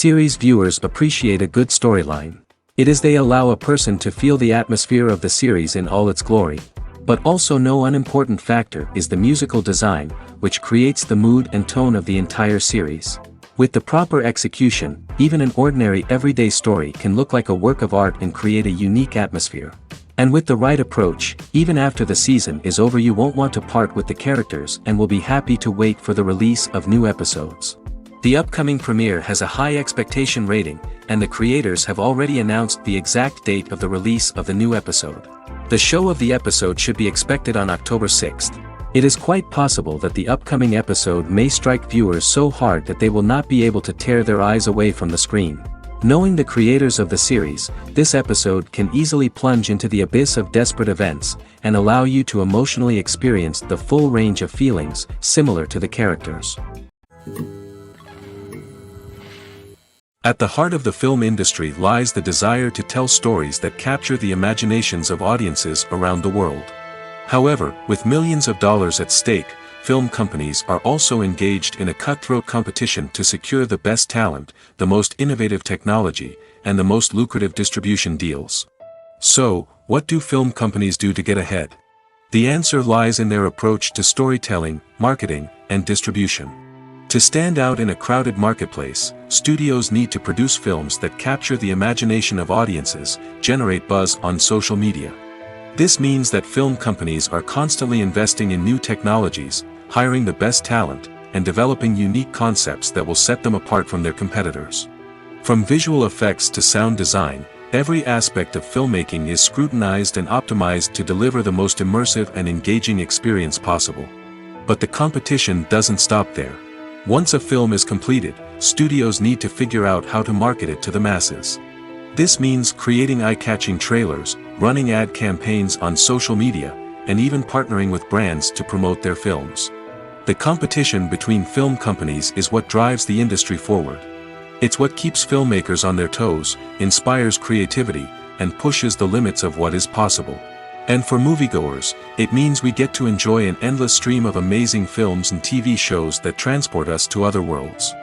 Series viewers appreciate a good storyline. It is they allow a person to feel the atmosphere of the series in all its glory. But also no unimportant factor is the musical design, which creates the mood and tone of the entire series. With the proper execution, even an ordinary everyday story can look like a work of art and create a unique atmosphere. And with the right approach, even after the season is over you won't want to part with the characters and will be happy to wait for the release of new episodes. The upcoming premiere has a high expectation rating, and the creators have already announced the exact date of the release of the new episode. The show of the episode should be expected on October 6th. It is quite possible that the upcoming episode may strike viewers so hard that they will not be able to tear their eyes away from the screen. Knowing the creators of the series, this episode can easily plunge into the abyss of desperate events, and allow you to emotionally experience the full range of feelings, similar to the characters. At the heart of the film industry lies the desire to tell stories that capture the imaginations of audiences around the world. However, with millions of dollars at stake, film companies are also engaged in a cutthroat competition to secure the best talent, the most innovative technology, and the most lucrative distribution deals. So, what do film companies do to get ahead? The answer lies in their approach to storytelling, marketing, and distribution. To stand out in a crowded marketplace, studios need to produce films that capture the imagination of audiences, generate buzz on social media. This means that film companies are constantly investing in new technologies, hiring the best talent, and developing unique concepts that will set them apart from their competitors. From visual effects to sound design, every aspect of filmmaking is scrutinized and optimized to deliver the most immersive and engaging experience possible. But the competition doesn't stop there. Once a film is completed, studios need to figure out how to market it to the masses. This means creating eye-catching trailers, running ad campaigns on social media, and even partnering with brands to promote their films. The competition between film companies is what drives the industry forward. It's what keeps filmmakers on their toes, inspires creativity, and pushes the limits of what is possible. And for moviegoers, it means we get to enjoy an endless stream of amazing films and TV shows that transport us to other worlds.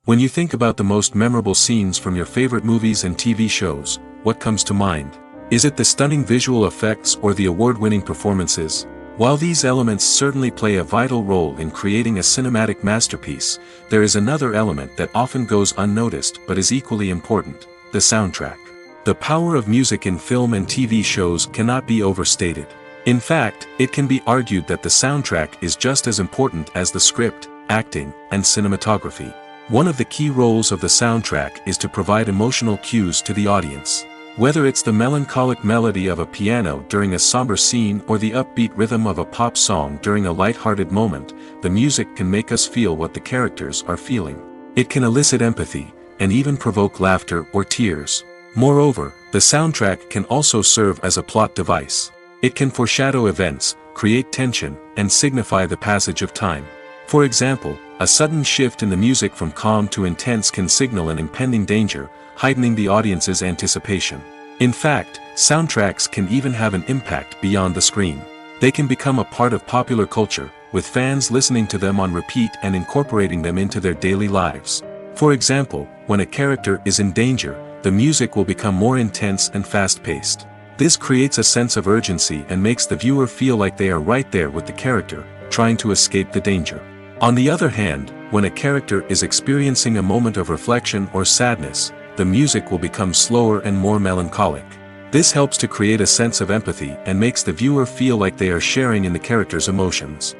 When you think about the most memorable scenes from your favorite movies and TV shows, what comes to mind? Is it the stunning visual effects or the award-winning performances? While these elements certainly play a vital role in creating a cinematic masterpiece, there is another element that often goes unnoticed but is equally important: the soundtrack. The power of music in film and TV shows cannot be overstated. In fact, it can be argued that the soundtrack is just as important as the script, acting, and cinematography. One of the key roles of the soundtrack is to provide emotional cues to the audience. Whether it's the melancholic melody of a piano during a somber scene or the upbeat rhythm of a pop song during a light-hearted moment, the music can make us feel what the characters are feeling. It can elicit empathy, and even provoke laughter or tears. Moreover, the soundtrack can also serve as a plot device. It can foreshadow events, create tension, and signify the passage of time. For example, a sudden shift in the music from calm to intense can signal an impending danger, heightening the audience's anticipation. In fact, soundtracks can even have an impact beyond the screen. They can become a part of popular culture, with fans listening to them on repeat and incorporating them into their daily lives. For example, when a character is in danger, the music will become more intense and fast-paced. This creates a sense of urgency and makes the viewer feel like they are right there with the character, trying to escape the danger. On the other hand, when a character is experiencing a moment of reflection or sadness, the music will become slower and more melancholic. This helps to create a sense of empathy and makes the viewer feel like they are sharing in the character's emotions.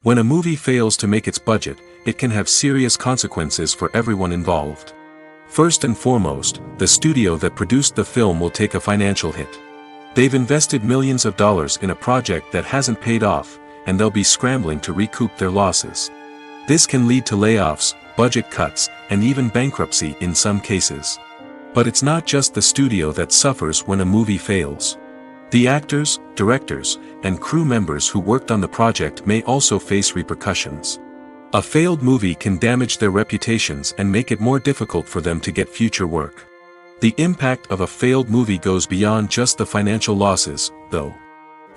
When a movie fails to make its budget, it can have serious consequences for everyone involved. First and foremost, the studio that produced the film will take a financial hit. They've invested millions of dollars in a project that hasn't paid off, and they'll be scrambling to recoup their losses. This can lead to layoffs, budget cuts, and even bankruptcy in some cases. But it's not just the studio that suffers when a movie fails. The actors, directors, and crew members who worked on the project may also face repercussions. A failed movie can damage their reputations and make it more difficult for them to get future work. The impact of a failed movie goes beyond just the financial losses, though.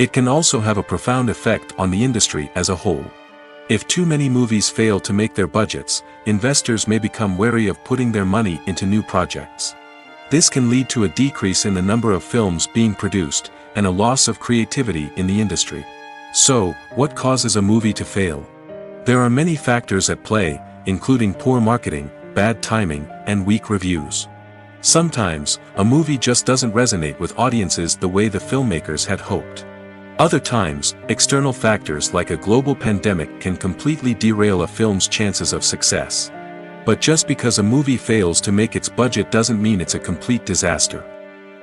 It can also have a profound effect on the industry as a whole. If too many movies fail to make their budgets, investors may become wary of putting their money into new projects. This can lead to a decrease in the number of films being produced, and a loss of creativity in the industry. So, what causes a movie to fail? There are many factors at play, including poor marketing, bad timing, and weak reviews. Sometimes, a movie just doesn't resonate with audiences the way the filmmakers had hoped. Other times, external factors like a global pandemic can completely derail a film's chances of success. But just because a movie fails to make its budget doesn't mean it's a complete disaster.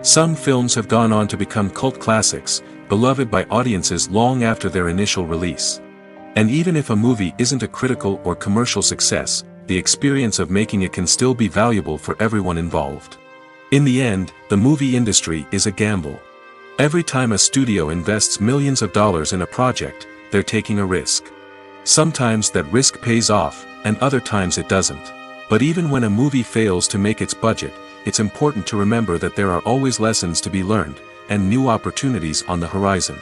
Some films have gone on to become cult classics, beloved by audiences long after their initial release. And even if a movie isn't a critical or commercial success, the experience of making it can still be valuable for everyone involved. In the end, the movie industry is a gamble. Every time a studio invests millions of dollars in a project, they're taking a risk. Sometimes that risk pays off, and other times it doesn't. But even when a movie fails to make its budget, it's important to remember that there are always lessons to be learned, and new opportunities on the horizon.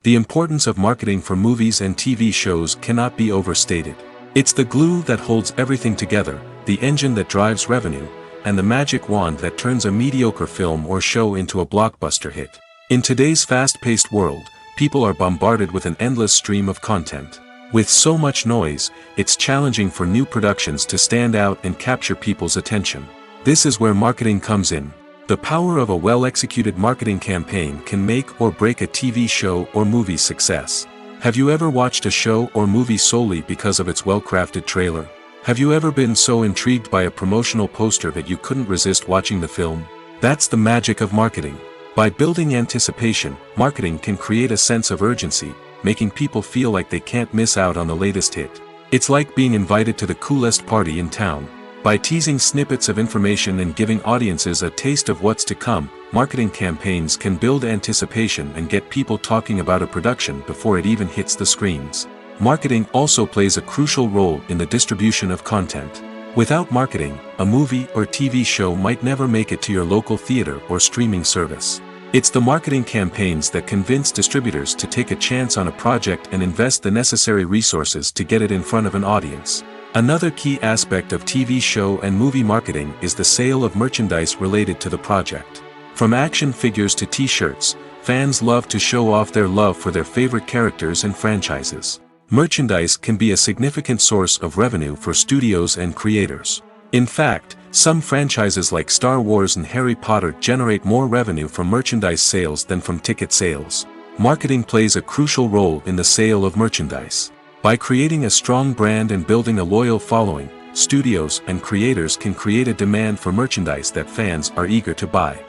The importance of marketing for movies and TV shows cannot be overstated. It's the glue that holds everything together, the engine that drives revenue, and the magic wand that turns a mediocre film or show into a blockbuster hit. In today's fast-paced world, people are bombarded with an endless stream of content. With so much noise, it's challenging for new productions to stand out and capture people's attention. This is where marketing comes in. The power of a well-executed marketing campaign can make or break a TV show or movie's success. Have you ever watched a show or movie solely because of its well-crafted trailer? Have you ever been so intrigued by a promotional poster that you couldn't resist watching the film? That's the magic of marketing. By building anticipation, marketing can create a sense of urgency, making people feel like they can't miss out on the latest hit. It's like being invited to the coolest party in town. By teasing snippets of information and giving audiences a taste of what's to come, marketing campaigns can build anticipation and get people talking about a production before it even hits the screens. Marketing also plays a crucial role in the distribution of content. Without marketing, a movie or TV show might never make it to your local theater or streaming service. It's the marketing campaigns that convince distributors to take a chance on a project and invest the necessary resources to get it in front of an audience. Another key aspect of TV show and movie marketing is the sale of merchandise related to the project. From action figures to t-shirts, fans love to show off their love for their favorite characters and franchises. Merchandise can be a significant source of revenue for studios and creators. In fact, some franchises like Star Wars and Harry Potter generate more revenue from merchandise sales than from ticket sales. Marketing plays a crucial role in the sale of merchandise. By creating a strong brand and building a loyal following, studios and creators can create a demand for merchandise that fans are eager to buy.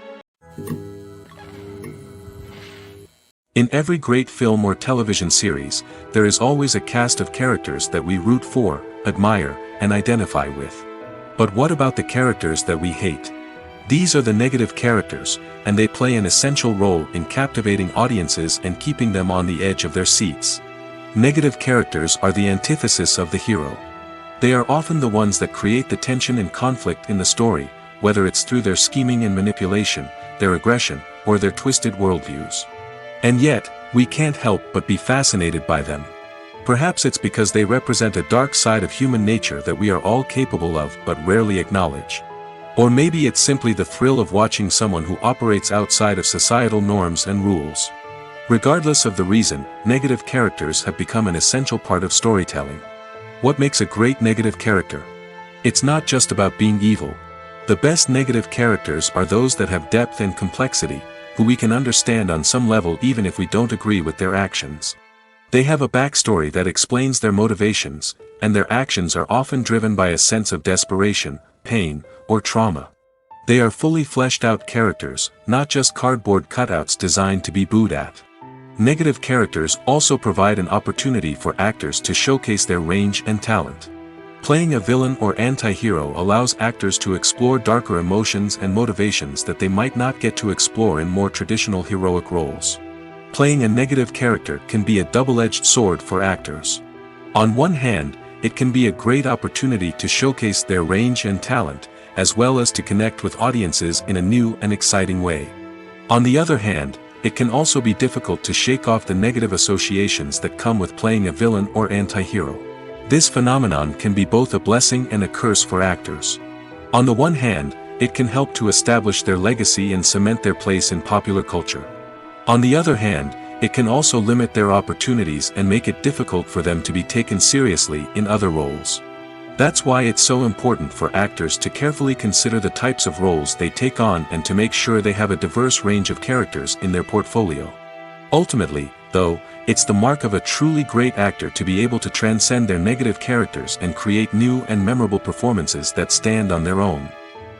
In every great film or television series, there is always a cast of characters that we root for, admire, and identify with. But what about the characters that we hate? These are the negative characters, and they play an essential role in captivating audiences and keeping them on the edge of their seats. Negative characters are the antithesis of the hero. They are often the ones that create the tension and conflict in the story, whether it's through their scheming and manipulation, their aggression, or their twisted worldviews. And yet, we can't help but be fascinated by them. Perhaps it's because they represent a dark side of human nature that we are all capable of but rarely acknowledge. Or maybe it's simply the thrill of watching someone who operates outside of societal norms and rules. Regardless of the reason, negative characters have become an essential part of storytelling. What makes a great negative character? It's not just about being evil. The best negative characters are those that have depth and complexity, who we can understand on some level even if we don't agree with their actions. They have a backstory that explains their motivations, and their actions are often driven by a sense of desperation, pain, or trauma. They are fully fleshed out characters, not just cardboard cutouts designed to be booed at. Negative characters also provide an opportunity for actors to showcase their range and talent. Playing a villain or anti-hero allows actors to explore darker emotions and motivations that they might not get to explore in more traditional heroic roles. Playing a negative character can be a double-edged sword for actors. On one hand, it can be a great opportunity to showcase their range and talent, as well as to connect with audiences in a new and exciting way. On the other hand, it can also be difficult to shake off the negative associations that come with playing a villain or anti-hero. This phenomenon can be both a blessing and a curse for actors. On the one hand, it can help to establish their legacy and cement their place in popular culture. On the other hand, it can also limit their opportunities and make it difficult for them to be taken seriously in other roles. That's why it's so important for actors to carefully consider the types of roles they take on and to make sure they have a diverse range of characters in their portfolio. Ultimately, though, it's the mark of a truly great actor to be able to transcend their negative characters and create new and memorable performances that stand on their own.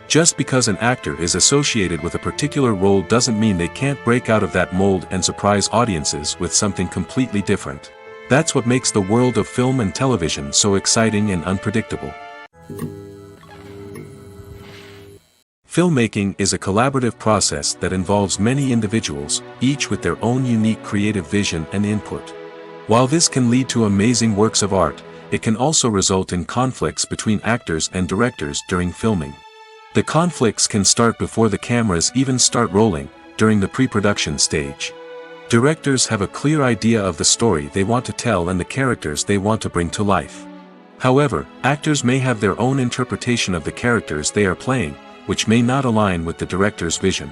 Just because an actor is associated with a particular role doesn't mean they can't break out of that mold and surprise audiences with something completely different. That's what makes the world of film and television so exciting and unpredictable. Filmmaking is a collaborative process that involves many individuals, each with their own unique creative vision and input. While this can lead to amazing works of art, it can also result in conflicts between actors and directors during filming. The conflicts can start before the cameras even start rolling, during the pre-production stage. Directors have a clear idea of the story they want to tell and the characters they want to bring to life. However, actors may have their own interpretation of the characters they are playing, which may not align with the director's vision.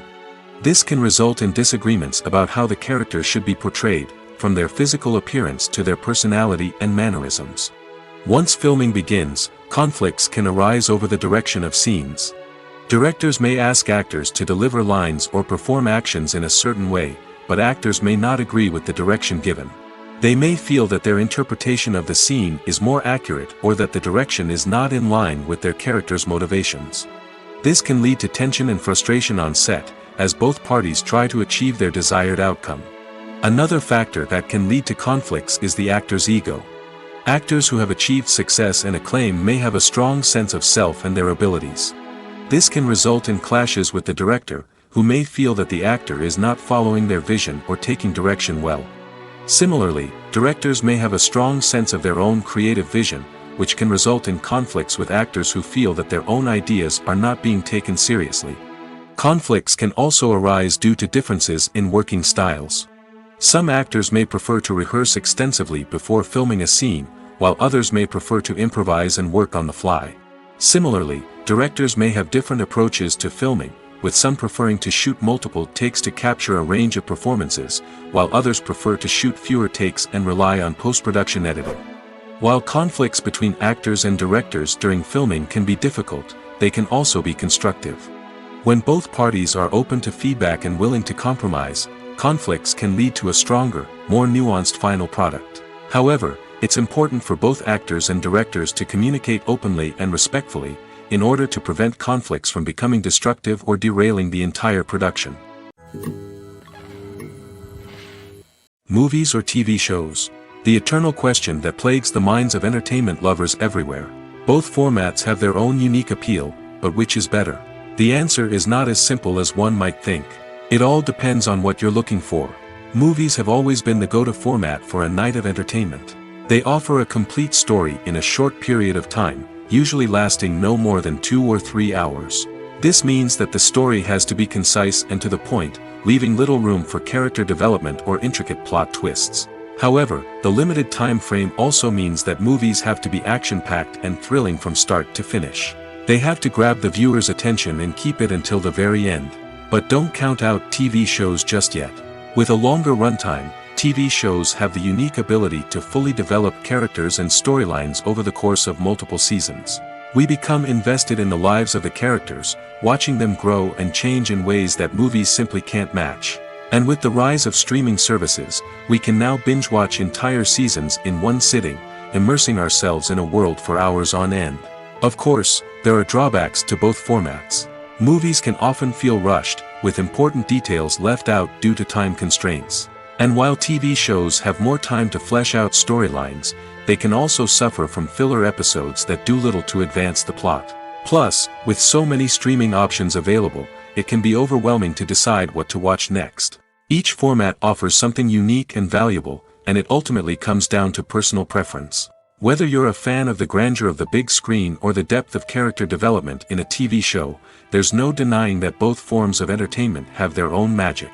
This can result in disagreements about how the characters should be portrayed, from their physical appearance to their personality and mannerisms. Once filming begins, conflicts can arise over the direction of scenes. Directors may ask actors to deliver lines or perform actions in a certain way, but actors may not agree with the direction given. They may feel that their interpretation of the scene is more accurate or that the direction is not in line with their character's motivations. This can lead to tension and frustration on set, as both parties try to achieve their desired outcome. Another factor that can lead to conflicts is the actor's ego. Actors who have achieved success and acclaim may have a strong sense of self and their abilities. This can result in clashes with the director, who may feel that the actor is not following their vision or taking direction well. Similarly, directors may have a strong sense of their own creative vision, which can result in conflicts with actors who feel that their own ideas are not being taken seriously. Conflicts can also arise due to differences in working styles. Some actors may prefer to rehearse extensively before filming a scene, while others may prefer to improvise and work on the fly. Similarly, directors may have different approaches to filming, with some preferring to shoot multiple takes to capture a range of performances, while others prefer to shoot fewer takes and rely on post-production editing. While conflicts between actors and directors during filming can be difficult, they can also be constructive. When both parties are open to feedback and willing to compromise, conflicts can lead to a stronger, more nuanced final product. However, it's important for both actors and directors to communicate openly and respectfully, in order to prevent conflicts from becoming destructive or derailing the entire production. Movies or TV shows? The eternal question that plagues the minds of entertainment lovers everywhere. Both formats have their own unique appeal, but which is better? The answer is not as simple as one might think. It all depends on what you're looking for. Movies have always been the go-to format for a night of entertainment. They offer a complete story in a short period of time, usually lasting no more than 2 or 3 hours. This means that the story has to be concise and to the point, leaving little room for character development or intricate plot twists. However, the limited time frame also means that movies have to be action-packed and thrilling from start to finish. They have to grab the viewer's attention and keep it until the very end. But don't count out TV shows just yet. With a longer runtime, TV shows have the unique ability to fully develop characters and storylines over the course of multiple seasons. We become invested in the lives of the characters, watching them grow and change in ways that movies simply can't match. And with the rise of streaming services, we can now binge-watch entire seasons in one sitting, immersing ourselves in a world for hours on end. Of course, there are drawbacks to both formats. Movies can often feel rushed, with important details left out due to time constraints. And while TV shows have more time to flesh out storylines, they can also suffer from filler episodes that do little to advance the plot. Plus, with so many streaming options available, it can be overwhelming to decide what to watch next. Each format offers something unique and valuable, and it ultimately comes down to personal preference. Whether you're a fan of the grandeur of the big screen or the depth of character development in a TV show, there's no denying that both forms of entertainment have their own magic.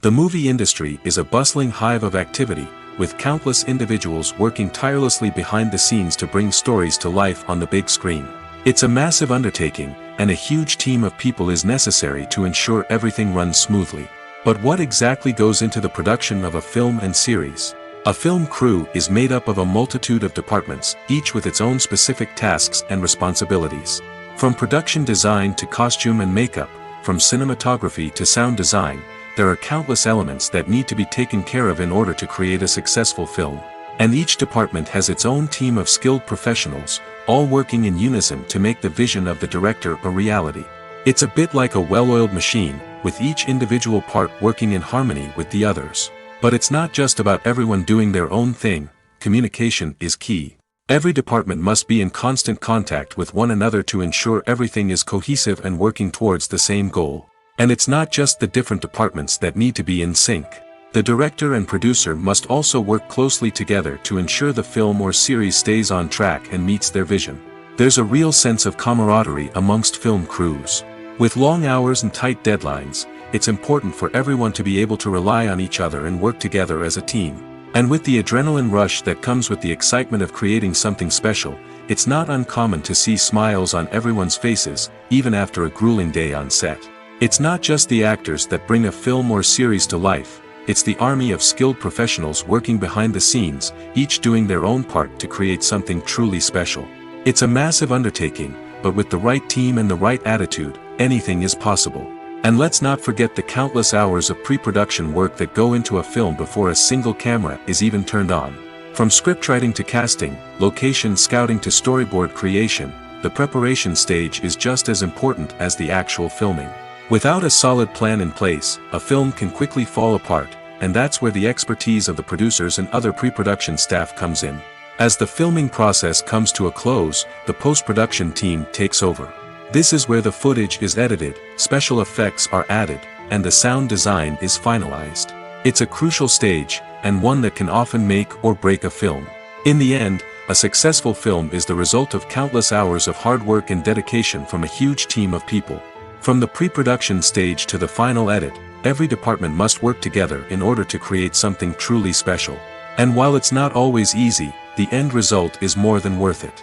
The movie industry is a bustling hive of activity, with countless individuals working tirelessly behind the scenes to bring stories to life on the big screen. It's a massive undertaking, and a huge team of people is necessary to ensure everything runs smoothly. But what exactly goes into the production of a film and series? A film crew is made up of a multitude of departments, each with its own specific tasks and responsibilities. From production design to costume and makeup, from cinematography to sound design, there are countless elements that need to be taken care of in order to create a successful film. And each department has its own team of skilled professionals, all working in unison to make the vision of the director a reality. It's a bit like a well-oiled machine, with each individual part working in harmony with the others. But it's not just about everyone doing their own thing. Communication is key. Every department must be in constant contact with one another to ensure everything is cohesive and working towards the same goal. And it's not just the different departments that need to be in sync. The director and producer must also work closely together to ensure the film or series stays on track and meets their vision. There's a real sense of camaraderie amongst film crews. With long hours and tight deadlines, it's important for everyone to be able to rely on each other and work together as a team. And with the adrenaline rush that comes with the excitement of creating something special, it's not uncommon to see smiles on everyone's faces, even after a grueling day on set. It's not just the actors that bring a film or series to life, it's the army of skilled professionals working behind the scenes, each doing their own part to create something truly special. It's a massive undertaking, but with the right team and the right attitude, anything is possible. And let's not forget the countless hours of pre-production work that go into a film before a single camera is even turned on. From scriptwriting to casting, location scouting to storyboard creation, the preparation stage is just as important as the actual filming. Without a solid plan in place, a film can quickly fall apart, and that's where the expertise of the producers and other pre-production staff comes in. As the filming process comes to a close, the post-production team takes over. This is where the footage is edited, special effects are added, and the sound design is finalized. It's a crucial stage, and one that can often make or break a film. In the end, a successful film is the result of countless hours of hard work and dedication from a huge team of people. From the pre-production stage to the final edit, every department must work together in order to create something truly special. And while it's not always easy, the end result is more than worth it.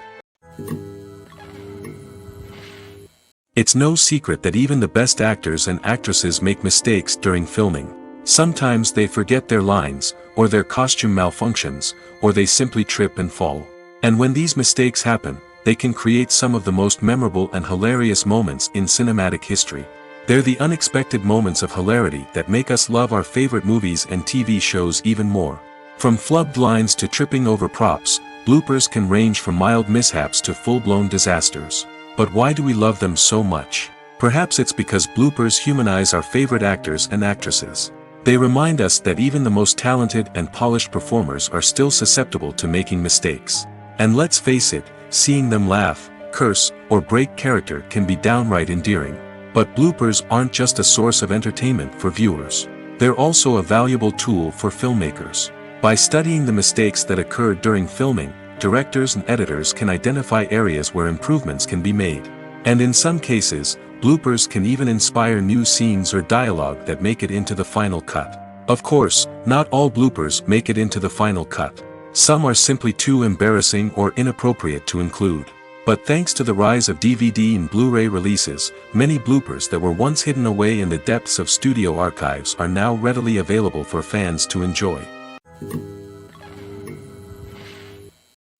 It's no secret that even the best actors and actresses make mistakes during filming. Sometimes they forget their lines, or their costume malfunctions, or they simply trip and fall. And when these mistakes happen, they can create some of the most memorable and hilarious moments in cinematic history. They're the unexpected moments of hilarity that make us love our favorite movies and TV shows even more. From flubbed lines to tripping over props, bloopers can range from mild mishaps to full-blown disasters. But why do we love them so much? Perhaps it's because bloopers humanize our favorite actors and actresses. They remind us that even the most talented and polished performers are still susceptible to making mistakes. And let's face it, seeing them laugh, curse, or break character can be downright endearing. But bloopers aren't just a source of entertainment for viewers. They're also a valuable tool for filmmakers. By studying the mistakes that occurred during filming, directors and editors can identify areas where improvements can be made. And in some cases, bloopers can even inspire new scenes or dialogue that make it into the final cut. Of course, not all bloopers make it into the final cut. Some are simply too embarrassing or inappropriate to include. But thanks to the rise of DVD and Blu-ray releases, many bloopers that were once hidden away in the depths of studio archives are now readily available for fans to enjoy.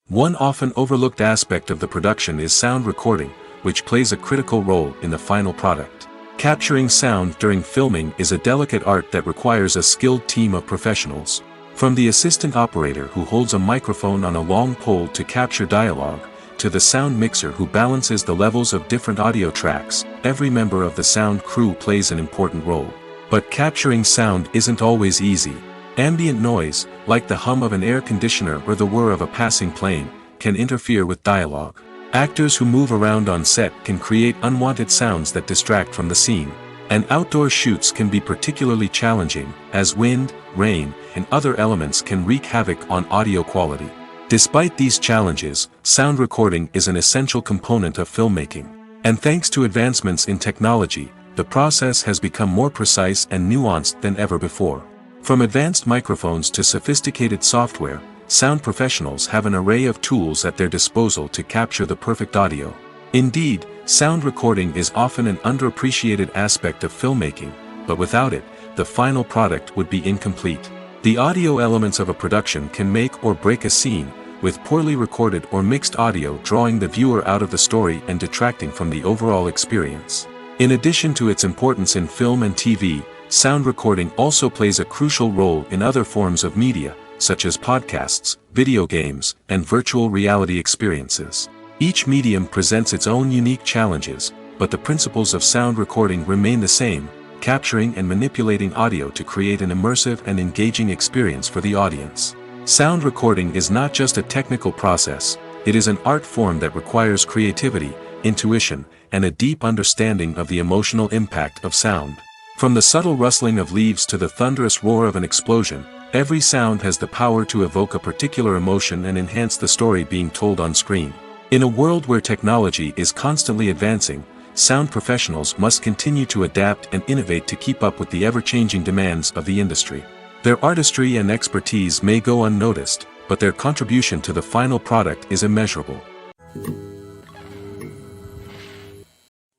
One often overlooked aspect of the production is sound recording, which plays a critical role in the final product. Capturing sound during filming is a delicate art that requires a skilled team of professionals. From the assistant operator who holds a microphone on a long pole to capture dialogue, to the sound mixer who balances the levels of different audio tracks, every member of the sound crew plays an important role. But capturing sound isn't always easy. Ambient noise, like the hum of an air conditioner or the whir of a passing plane, can interfere with dialogue. Actors who move around on set can create unwanted sounds that distract from the scene. And outdoor shoots can be particularly challenging, as wind, rain, and other elements can wreak havoc on audio quality. Despite these challenges, sound recording is an essential component of filmmaking. And thanks to advancements in technology, the process has become more precise and nuanced than ever before. From advanced microphones to sophisticated software, sound professionals have an array of tools at their disposal to capture the perfect audio. Indeed, sound recording is often an underappreciated aspect of filmmaking, but without it, the final product would be incomplete. The audio elements of a production can make or break a scene, with poorly recorded or mixed audio drawing the viewer out of the story and detracting from the overall experience. In addition to its importance in film and TV, sound recording also plays a crucial role in other forms of media, such as podcasts, video games, and virtual reality experiences. Each medium presents its own unique challenges, but the principles of sound recording remain the same, capturing and manipulating audio to create an immersive and engaging experience for the audience. Sound recording is not just a technical process, it is an art form that requires creativity, intuition, and a deep understanding of the emotional impact of sound. From the subtle rustling of leaves to the thunderous roar of an explosion, every sound has the power to evoke a particular emotion and enhance the story being told on screen. In a world where technology is constantly advancing, sound professionals must continue to adapt and innovate to keep up with the ever-changing demands of the industry. Their artistry and expertise may go unnoticed, but their contribution to the final product is immeasurable.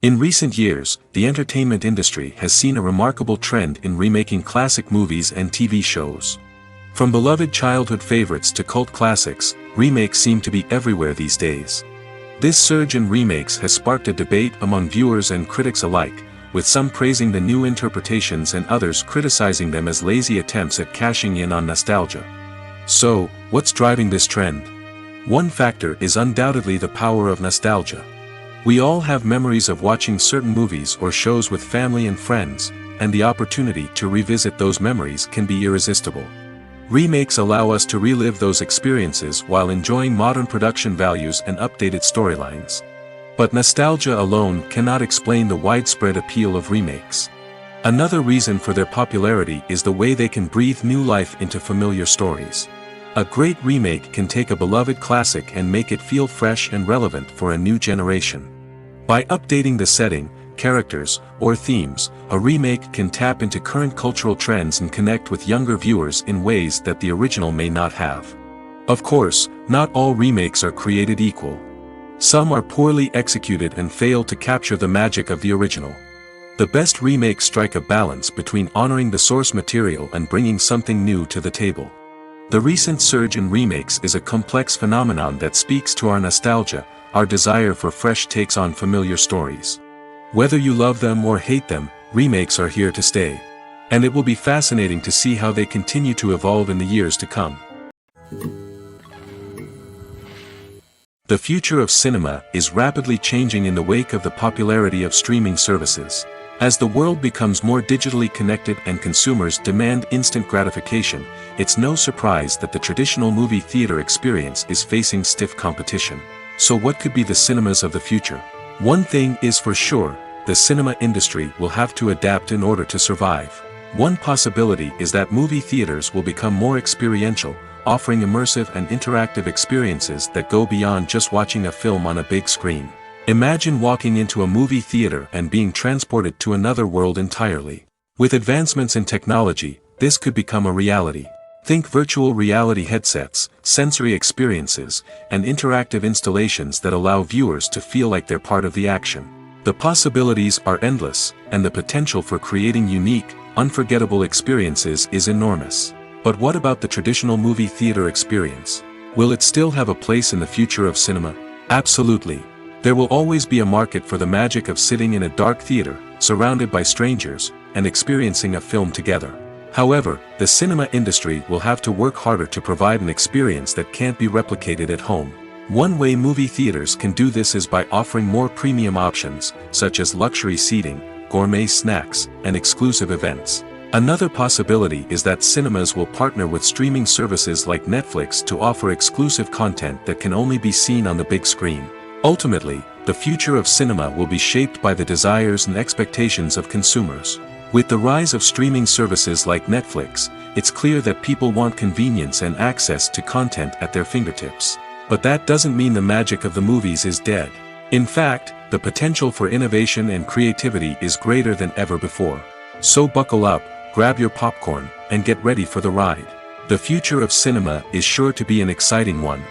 In recent years, the entertainment industry has seen a remarkable trend in remaking classic movies and TV shows. From beloved childhood favorites to cult classics, remakes seem to be everywhere these days. This surge in remakes has sparked a debate among viewers and critics alike, with some praising the new interpretations and others criticizing them as lazy attempts at cashing in on nostalgia. So, what's driving this trend? One factor is undoubtedly the power of nostalgia. We all have memories of watching certain movies or shows with family and friends, and the opportunity to revisit those memories can be irresistible. Remakes allow us to relive those experiences while enjoying modern production values and updated storylines. But nostalgia alone cannot explain the widespread appeal of remakes. Another reason for their popularity is the way they can breathe new life into familiar stories. A great remake can take a beloved classic and make it feel fresh and relevant for a new generation. By updating the setting, characters, or themes, a remake can tap into current cultural trends and connect with younger viewers in ways that the original may not have. Of course, not all remakes are created equal. Some are poorly executed and fail to capture the magic of the original. The best remakes strike a balance between honoring the source material and bringing something new to the table. The recent surge in remakes is a complex phenomenon that speaks to our nostalgia, our desire for fresh takes on familiar stories. Whether you love them or hate them, remakes are here to stay. And it will be fascinating to see how they continue to evolve in the years to come. The future of cinema is rapidly changing in the wake of the popularity of streaming services. As the world becomes more digitally connected and consumers demand instant gratification, it's no surprise that the traditional movie theater experience is facing stiff competition. So what could be the cinemas of the future? One thing is for sure, the cinema industry will have to adapt in order to survive. One possibility is that movie theaters will become more experiential, offering immersive and interactive experiences that go beyond just watching a film on a big screen. Imagine walking into a movie theater and being transported to another world entirely. With advancements in technology, this could become a reality. Think virtual reality headsets, sensory experiences, and interactive installations that allow viewers to feel like they're part of the action. The possibilities are endless, and the potential for creating unique, unforgettable experiences is enormous. But what about the traditional movie theater experience? Will it still have a place in the future of cinema? Absolutely. There will always be a market for the magic of sitting in a dark theater, surrounded by strangers, and experiencing a film together. However, the cinema industry will have to work harder to provide an experience that can't be replicated at home. One way movie theaters can do this is by offering more premium options, such as luxury seating, gourmet snacks, and exclusive events. Another possibility is that cinemas will partner with streaming services like Netflix to offer exclusive content that can only be seen on the big screen. Ultimately, the future of cinema will be shaped by the desires and expectations of consumers. With the rise of streaming services like Netflix, it's clear that people want convenience and access to content at their fingertips. But that doesn't mean the magic of the movies is dead. In fact, the potential for innovation and creativity is greater than ever before. So buckle up, grab your popcorn, and get ready for the ride. The future of cinema is sure to be an exciting one.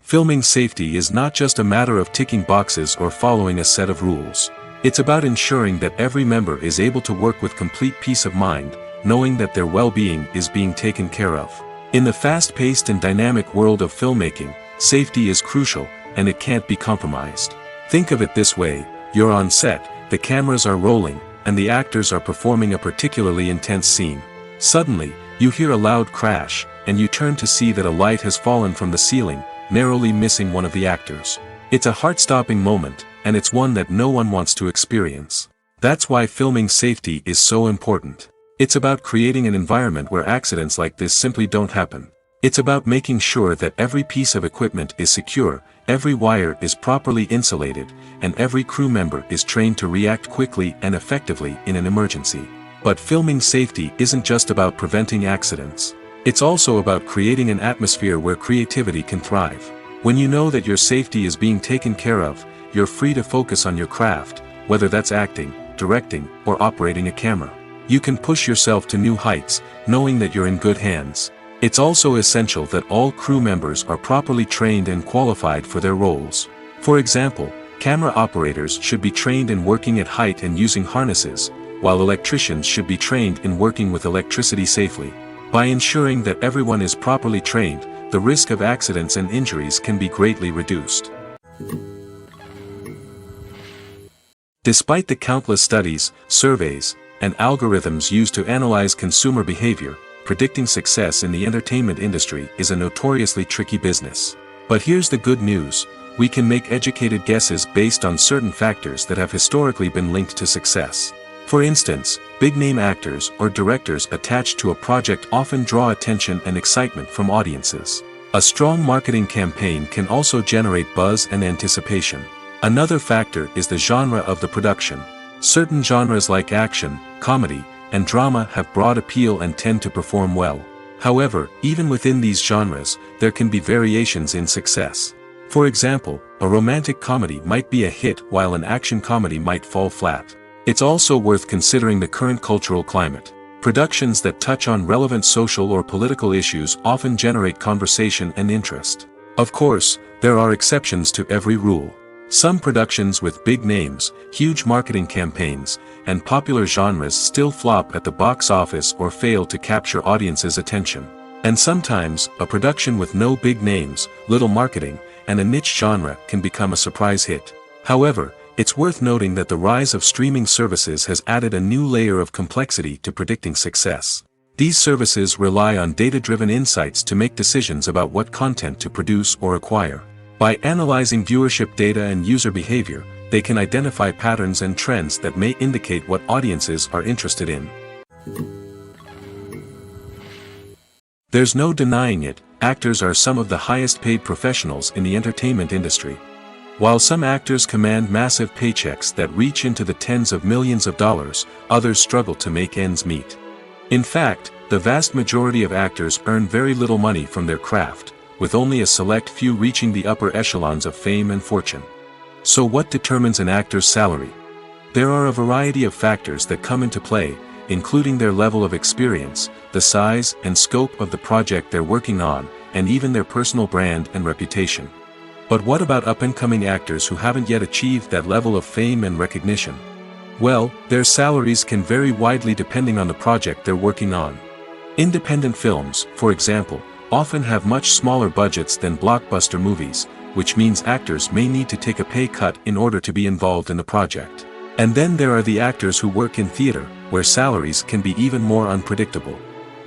Filming safety is not just a matter of ticking boxes or following a set of rules. It's about ensuring that every member is able to work with complete peace of mind, knowing that their well-being is being taken care of. In the fast-paced and dynamic world of filmmaking, safety is crucial, and it can't be compromised. Think of it this way: you're on set, the cameras are rolling, and the actors are performing a particularly intense scene. Suddenly, you hear a loud crash, and you turn to see that a light has fallen from the ceiling, narrowly missing one of the actors. It's a heart-stopping moment, and it's one that no one wants to experience. That's why filming safety is so important. It's about creating an environment where accidents like this simply don't happen. It's about making sure that every piece of equipment is secure, every wire is properly insulated, and every crew member is trained to react quickly and effectively in an emergency. But filming safety isn't just about preventing accidents. It's also about creating an atmosphere where creativity can thrive. When you know that your safety is being taken care of, you're free to focus on your craft, whether that's acting, directing, or operating a camera. You can push yourself to new heights, knowing that you're in good hands. It's also essential that all crew members are properly trained and qualified for their roles. For example, camera operators should be trained in working at height and using harnesses, while electricians should be trained in working with electricity safely. By ensuring that everyone is properly trained, the risk of accidents and injuries can be greatly reduced. Despite the countless studies, surveys, and algorithms used to analyze consumer behavior, predicting success in the entertainment industry is a notoriously tricky business. But here's the good news: we can make educated guesses based on certain factors that have historically been linked to success. For instance, big-name actors or directors attached to a project often draw attention and excitement from audiences. A strong marketing campaign can also generate buzz and anticipation. Another factor is the genre of the production. Certain genres like action, comedy, and drama have broad appeal and tend to perform well. However, even within these genres, there can be variations in success. For example, a romantic comedy might be a hit while an action comedy might fall flat. It's also worth considering the current cultural climate. Productions that touch on relevant social or political issues often generate conversation and interest. Of course, there are exceptions to every rule. Some productions with big names, huge marketing campaigns, and popular genres still flop at the box office or fail to capture audiences' attention. And sometimes, a production with no big names, little marketing, and a niche genre can become a surprise hit. However, it's worth noting that the rise of streaming services has added a new layer of complexity to predicting success. These services rely on data-driven insights to make decisions about what content to produce or acquire. By analyzing viewership data and user behavior, they can identify patterns and trends that may indicate what audiences are interested in. There's no denying it, actors are some of the highest-paid professionals in the entertainment industry. While some actors command massive paychecks that reach into the tens of millions of dollars, others struggle to make ends meet. In fact, the vast majority of actors earn very little money from their craft, with only a select few reaching the upper echelons of fame and fortune. So what determines an actor's salary? There are a variety of factors that come into play, including their level of experience, the size and scope of the project they're working on, and even their personal brand and reputation. But what about up-and-coming actors who haven't yet achieved that level of fame and recognition? Well, their salaries can vary widely depending on the project they're working on. Independent films, for example, often have much smaller budgets than blockbuster movies, which means actors may need to take a pay cut in order to be involved in the project. And then there are the actors who work in theater, where salaries can be even more unpredictable.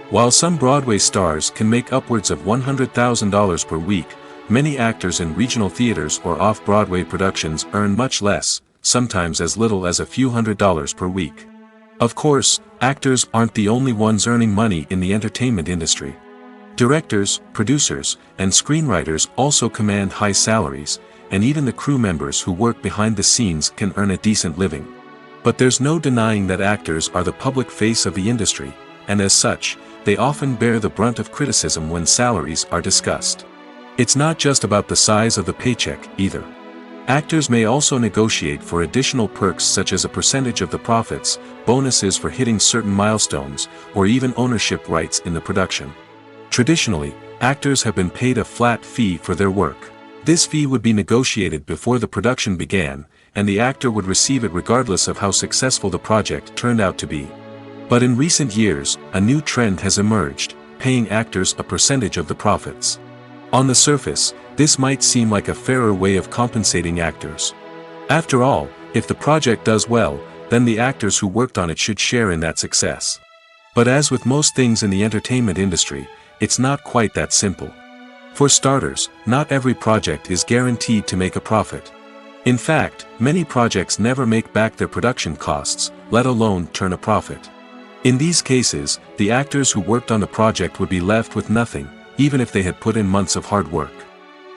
While some Broadway stars can make upwards of $100,000 per week, many actors in regional theaters or off-Broadway productions earn much less, sometimes as little as a few $100s per week. Of course, actors aren't the only ones earning money in the entertainment industry. Directors, producers, and screenwriters also command high salaries, and even the crew members who work behind the scenes can earn a decent living. But there's no denying that actors are the public face of the industry, and as such, they often bear the brunt of criticism when salaries are discussed. It's not just about the size of the paycheck, either. Actors may also negotiate for additional perks such as a percentage of the profits, bonuses for hitting certain milestones, or even ownership rights in the production. Traditionally, actors have been paid a flat fee for their work. This fee would be negotiated before the production began, and the actor would receive it regardless of how successful the project turned out to be. But in recent years, a new trend has emerged, paying actors a percentage of the profits. On the surface, this might seem like a fairer way of compensating actors. After all, if the project does well, then the actors who worked on it should share in that success. But as with most things in the entertainment industry, it's not quite that simple. For starters, not every project is guaranteed to make a profit. In fact, many projects never make back their production costs, let alone turn a profit. In these cases, the actors who worked on the project would be left with nothing, even if they had put in months of hard work.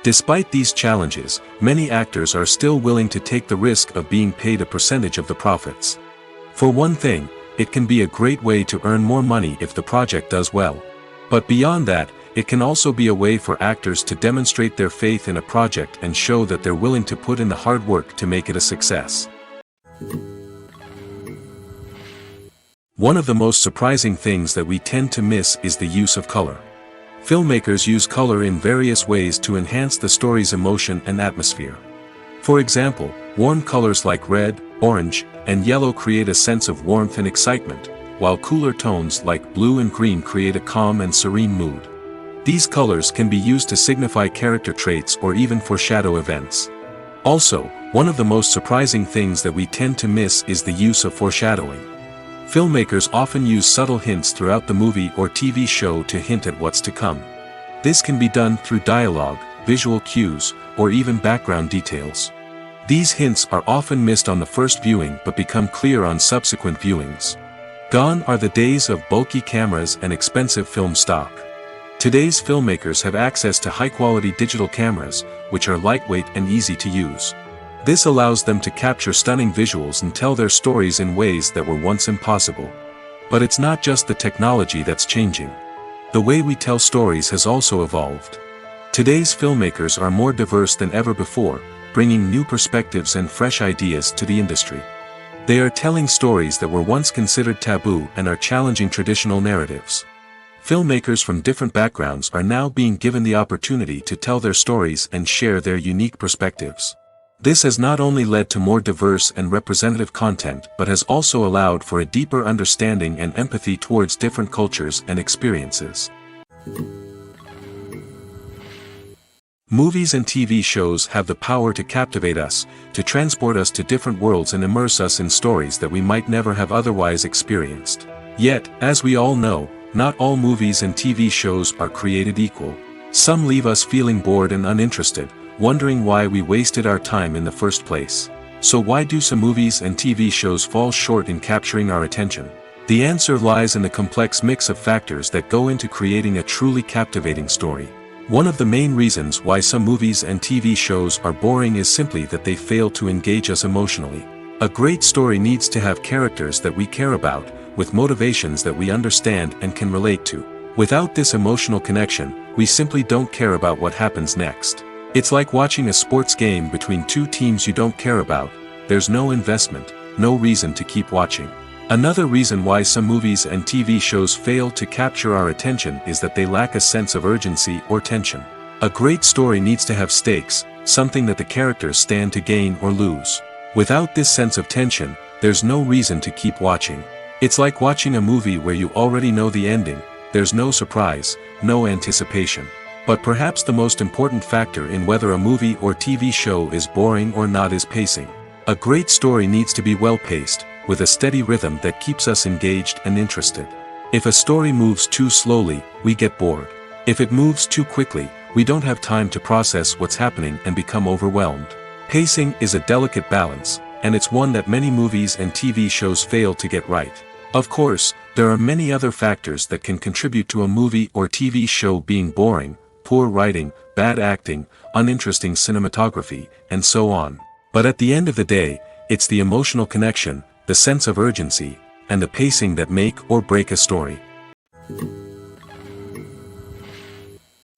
Despite these challenges, many actors are still willing to take the risk of being paid a percentage of the profits. For one thing, it can be a great way to earn more money if the project does well. But beyond that, it can also be a way for actors to demonstrate their faith in a project and show that they're willing to put in the hard work to make it a success. One of the most surprising things that we tend to miss is the use of color. Filmmakers use color in various ways to enhance the story's emotion and atmosphere. For example, warm colors like red, orange, and yellow create a sense of warmth and excitement, while cooler tones like blue and green create a calm and serene mood. These colors can be used to signify character traits or even foreshadow events. Also, one of the most surprising things that we tend to miss is the use of foreshadowing. Filmmakers often use subtle hints throughout the movie or TV show to hint at what's to come. This can be done through dialogue, visual cues, or even background details. These hints are often missed on the first viewing but become clear on subsequent viewings. Gone are the days of bulky cameras and expensive film stock. Today's filmmakers have access to high-quality digital cameras, which are lightweight and easy to use. This allows them to capture stunning visuals and tell their stories in ways that were once impossible. But it's not just the technology that's changing. The way we tell stories has also evolved. Today's filmmakers are more diverse than ever before, bringing new perspectives and fresh ideas to the industry. They are telling stories that were once considered taboo and are challenging traditional narratives. Filmmakers from different backgrounds are now being given the opportunity to tell their stories and share their unique perspectives. This has not only led to more diverse and representative content but has also allowed for a deeper understanding and empathy towards different cultures and experiences. Movies and TV shows have the power to captivate us, to transport us to different worlds and immerse us in stories that we might never have otherwise experienced. Yet, as we all know, not all movies and TV shows are created equal. Some leave us feeling bored and uninterested, wondering why we wasted our time in the first place. So why do some movies and TV shows fall short in capturing our attention? The answer lies in the complex mix of factors that go into creating a truly captivating story. One of the main reasons why some movies and TV shows are boring is simply that they fail to engage us emotionally. A great story needs to have characters that we care about, with motivations that we understand and can relate to. Without this emotional connection, we simply don't care about what happens next. It's like watching a sports game between two teams you don't care about. There's no investment, no reason to keep watching. Another reason why some movies and TV shows fail to capture our attention is that they lack a sense of urgency or tension. A great story needs to have stakes, something that the characters stand to gain or lose. Without this sense of tension, there's no reason to keep watching. It's like watching a movie where you already know the ending. There's no surprise, no anticipation. But perhaps the most important factor in whether a movie or TV show is boring or not is pacing. A great story needs to be well-paced, with a steady rhythm that keeps us engaged and interested. If a story moves too slowly, we get bored. If it moves too quickly, we don't have time to process what's happening and become overwhelmed. Pacing is a delicate balance, and it's one that many movies and TV shows fail to get right. Of course, There are many other factors that can contribute to a movie or TV show being boring: poor writing, bad acting, uninteresting cinematography, and so on. But at the end of the day, it's the emotional connection, the sense of urgency, and the pacing that make or break a story.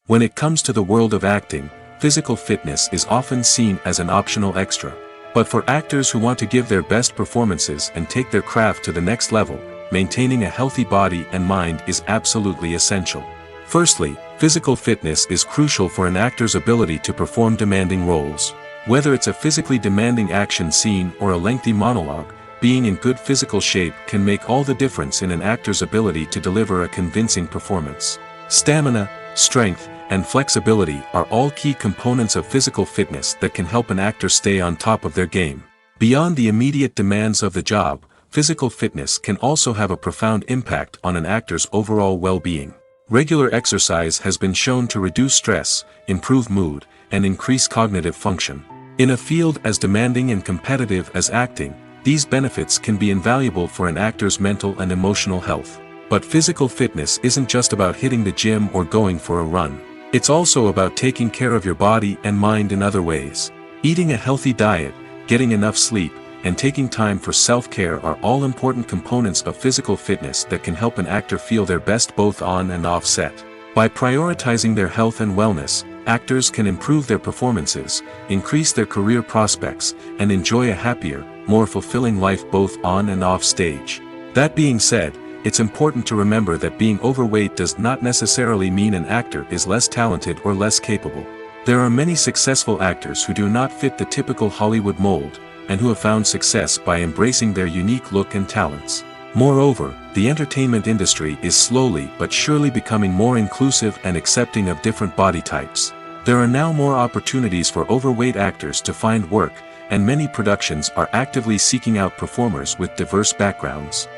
When it comes to the world of acting, physical fitness is often seen as an optional extra. But for actors who want to give their best performances and take their craft to the next level, maintaining a healthy body and mind is absolutely essential. Firstly, physical fitness is crucial for an actor's ability to perform demanding roles. Whether it's a physically demanding action scene or a lengthy monologue, being in good physical shape can make all the difference in an actor's ability to deliver a convincing performance. Stamina, strength, and flexibility are all key components of physical fitness that can help an actor stay on top of their game. Beyond the immediate demands of the job, physical fitness can also have a profound impact on an actor's overall well-being. Regular exercise has been shown to reduce stress, improve mood, and increase cognitive function. In a field as demanding and competitive as acting, these benefits can be invaluable for an actor's mental and emotional health. But physical fitness isn't just about hitting the gym or going for a run. It's also about taking care of your body and mind in other ways. Eating a healthy diet, getting enough sleep, and taking time for self-care are all important components of physical fitness that can help an actor feel their best both on and off set. By prioritizing their health and wellness, actors can improve their performances, increase their career prospects, and enjoy a happier, more fulfilling life both on and off stage. That being said, it's important to remember that being overweight does not necessarily mean an actor is less talented or less capable. There are many successful actors who do not fit the typical Hollywood mold, and who have found success by embracing their unique look and talents. Moreover, the entertainment industry is slowly but surely becoming more inclusive and accepting of different body types. There are now more opportunities for overweight actors to find work, and many productions are actively seeking out performers with diverse backgrounds.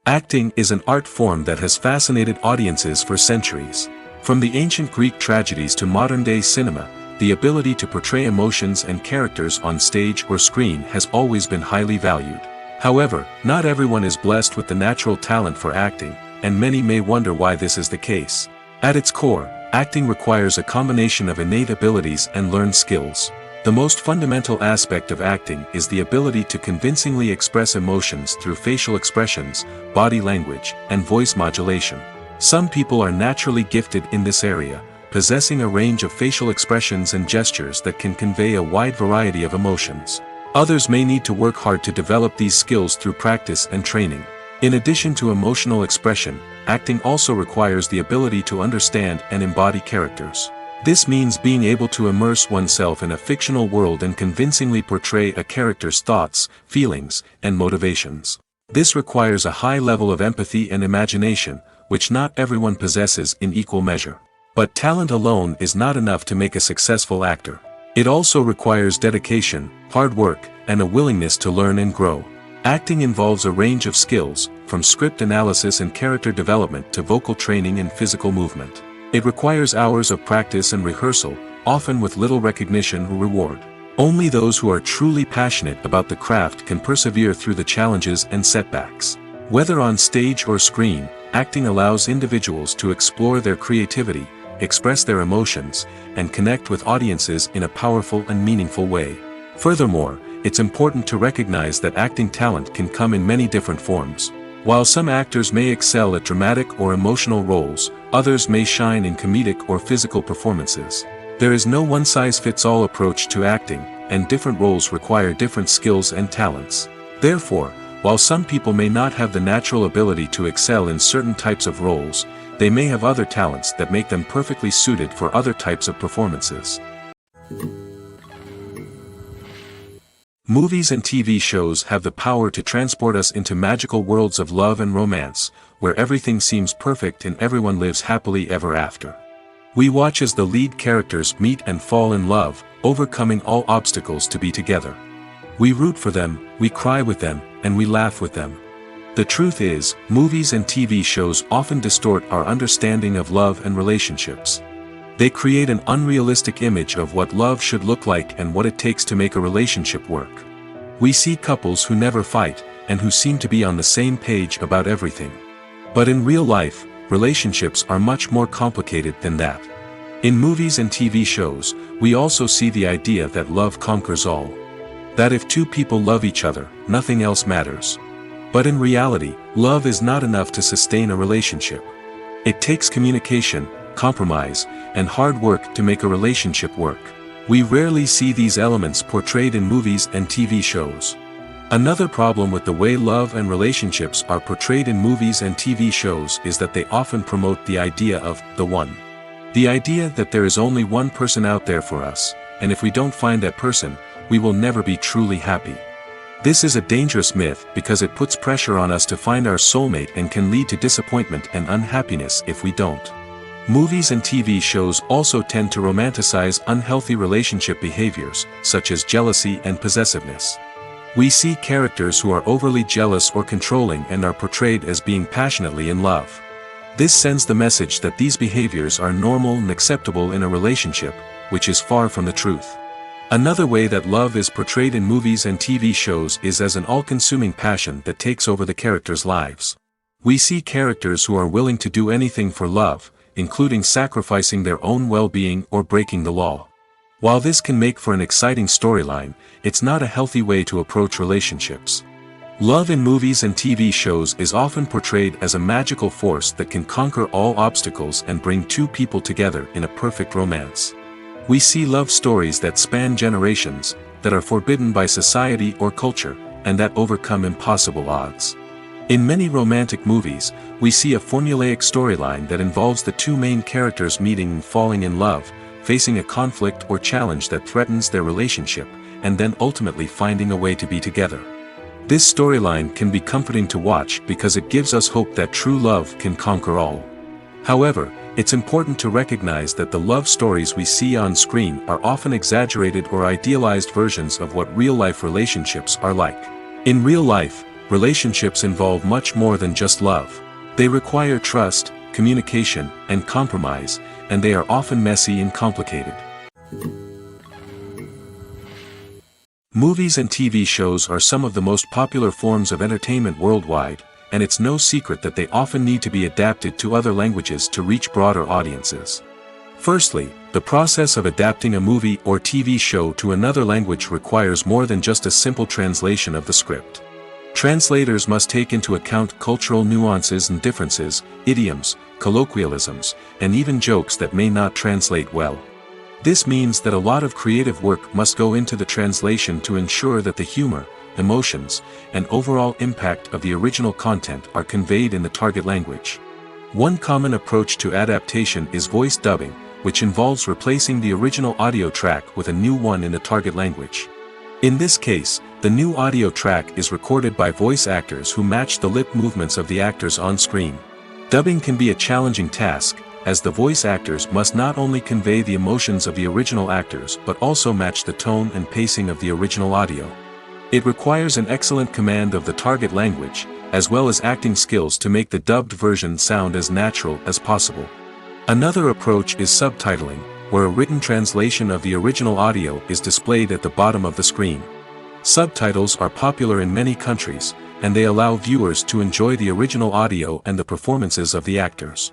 Acting is an art form that has fascinated audiences for centuries. From the ancient Greek tragedies to modern-day cinema, the ability to portray emotions and characters on stage or screen has always been highly valued. However, not everyone is blessed with the natural talent for acting, and many may wonder why this is the case. At its core, acting requires a combination of innate abilities and learned skills. The most fundamental aspect of acting is the ability to convincingly express emotions through facial expressions, body language, and voice modulation. Some people are naturally gifted in this area, possessing a range of facial expressions and gestures that can convey a wide variety of emotions. Others may need to work hard to develop these skills through practice and training. In addition to emotional expression, acting also requires the ability to understand and embody characters. This means being able to immerse oneself in a fictional world and convincingly portray a character's thoughts, feelings, and motivations. This requires a high level of empathy and imagination, which not everyone possesses in equal measure. But talent alone is not enough to make a successful actor. It also requires dedication, hard work, and a willingness to learn and grow. Acting involves a range of skills, from script analysis and character development to vocal training and physical movement. It requires hours of practice and rehearsal, often with little recognition or reward. Only those who are truly passionate about the craft can persevere through the challenges and setbacks. Whether on stage or screen, acting allows individuals to explore their creativity, express their emotions, and connect with audiences in a powerful and meaningful way. Furthermore, it's important to recognize that acting talent can come in many different forms. While some actors may excel at dramatic or emotional roles, others may shine in comedic or physical performances. There is no one-size-fits-all approach to acting, and different roles require different skills and talents. Therefore, while some people may not have the natural ability to excel in certain types of roles, they may have other talents that make them perfectly suited for other types of performances. Movies and TV shows have the power to transport us into magical worlds of love and romance, where everything seems perfect and everyone lives happily ever after. We watch as the lead characters meet and fall in love, overcoming all obstacles to be together. We root for them, we cry with them, and we laugh with them. The truth is, movies and TV shows often distort our understanding of love and relationships. They create an unrealistic image of what love should look like and what it takes to make a relationship work. We see couples who never fight, and who seem to be on the same page about everything. But in real life, relationships are much more complicated than that. In movies and TV shows, we also see the idea that love conquers all. That if two people love each other, nothing else matters. But in reality, love is not enough to sustain a relationship. It takes communication, compromise, and hard work to make a relationship work. We rarely see these elements portrayed in movies and TV shows. Another problem with the way love and relationships are portrayed in movies and TV shows is that they often promote the idea of the one. The idea that there is only one person out there for us, and if we don't find that person, we will never be truly happy. This is a dangerous myth because it puts pressure on us to find our soulmate and can lead to disappointment and unhappiness if we don't. Movies and TV shows also tend to romanticize unhealthy relationship behaviors, such as jealousy and possessiveness. We see characters who are overly jealous or controlling and are portrayed as being passionately in love. This sends the message that these behaviors are normal and acceptable in a relationship, which is far from the truth. Another way that love is portrayed in movies and TV shows is as an all-consuming passion that takes over the characters' lives. We see characters who are willing to do anything for love, including sacrificing their own well-being or breaking the law. While this can make for an exciting storyline, it's not a healthy way to approach relationships. Love in movies and TV shows is often portrayed as a magical force that can conquer all obstacles and bring two people together in a perfect romance. We see love stories that span generations, that are forbidden by society or culture, and that overcome impossible odds. In many romantic movies, we see a formulaic storyline that involves the two main characters meeting and falling in love, facing a conflict or challenge that threatens their relationship, and then ultimately finding a way to be together. This storyline can be comforting to watch because it gives us hope that true love can conquer all. However, it's important to recognize that the love stories we see on screen are often exaggerated or idealized versions of what real-life relationships are like. In real life, relationships involve much more than just love. They require trust, communication, and compromise, and they are often messy and complicated. Movies and TV shows are some of the most popular forms of entertainment worldwide, and it's no secret that they often need to be adapted to other languages to reach broader audiences. Firstly, the process of adapting a movie or TV show to another language requires more than just a simple translation of the script. Translators must take into account cultural nuances and differences, idioms, colloquialisms, and even jokes that may not translate well. This means that a lot of creative work must go into the translation to ensure that the humor, emotions, and overall impact of the original content are conveyed in the target language. One common approach to adaptation is voice dubbing, which involves replacing the original audio track with a new one in the target language. In this case, the new audio track is recorded by voice actors who match the lip movements of the actors on screen. Dubbing can be a challenging task, as the voice actors must not only convey the emotions of the original actors but also match the tone and pacing of the original audio. It requires an excellent command of the target language, as well as acting skills to make the dubbed version sound as natural as possible. Another approach is subtitling, where a written translation of the original audio is displayed at the bottom of the screen. Subtitles are popular in many countries, and they allow viewers to enjoy the original audio and the performances of the actors.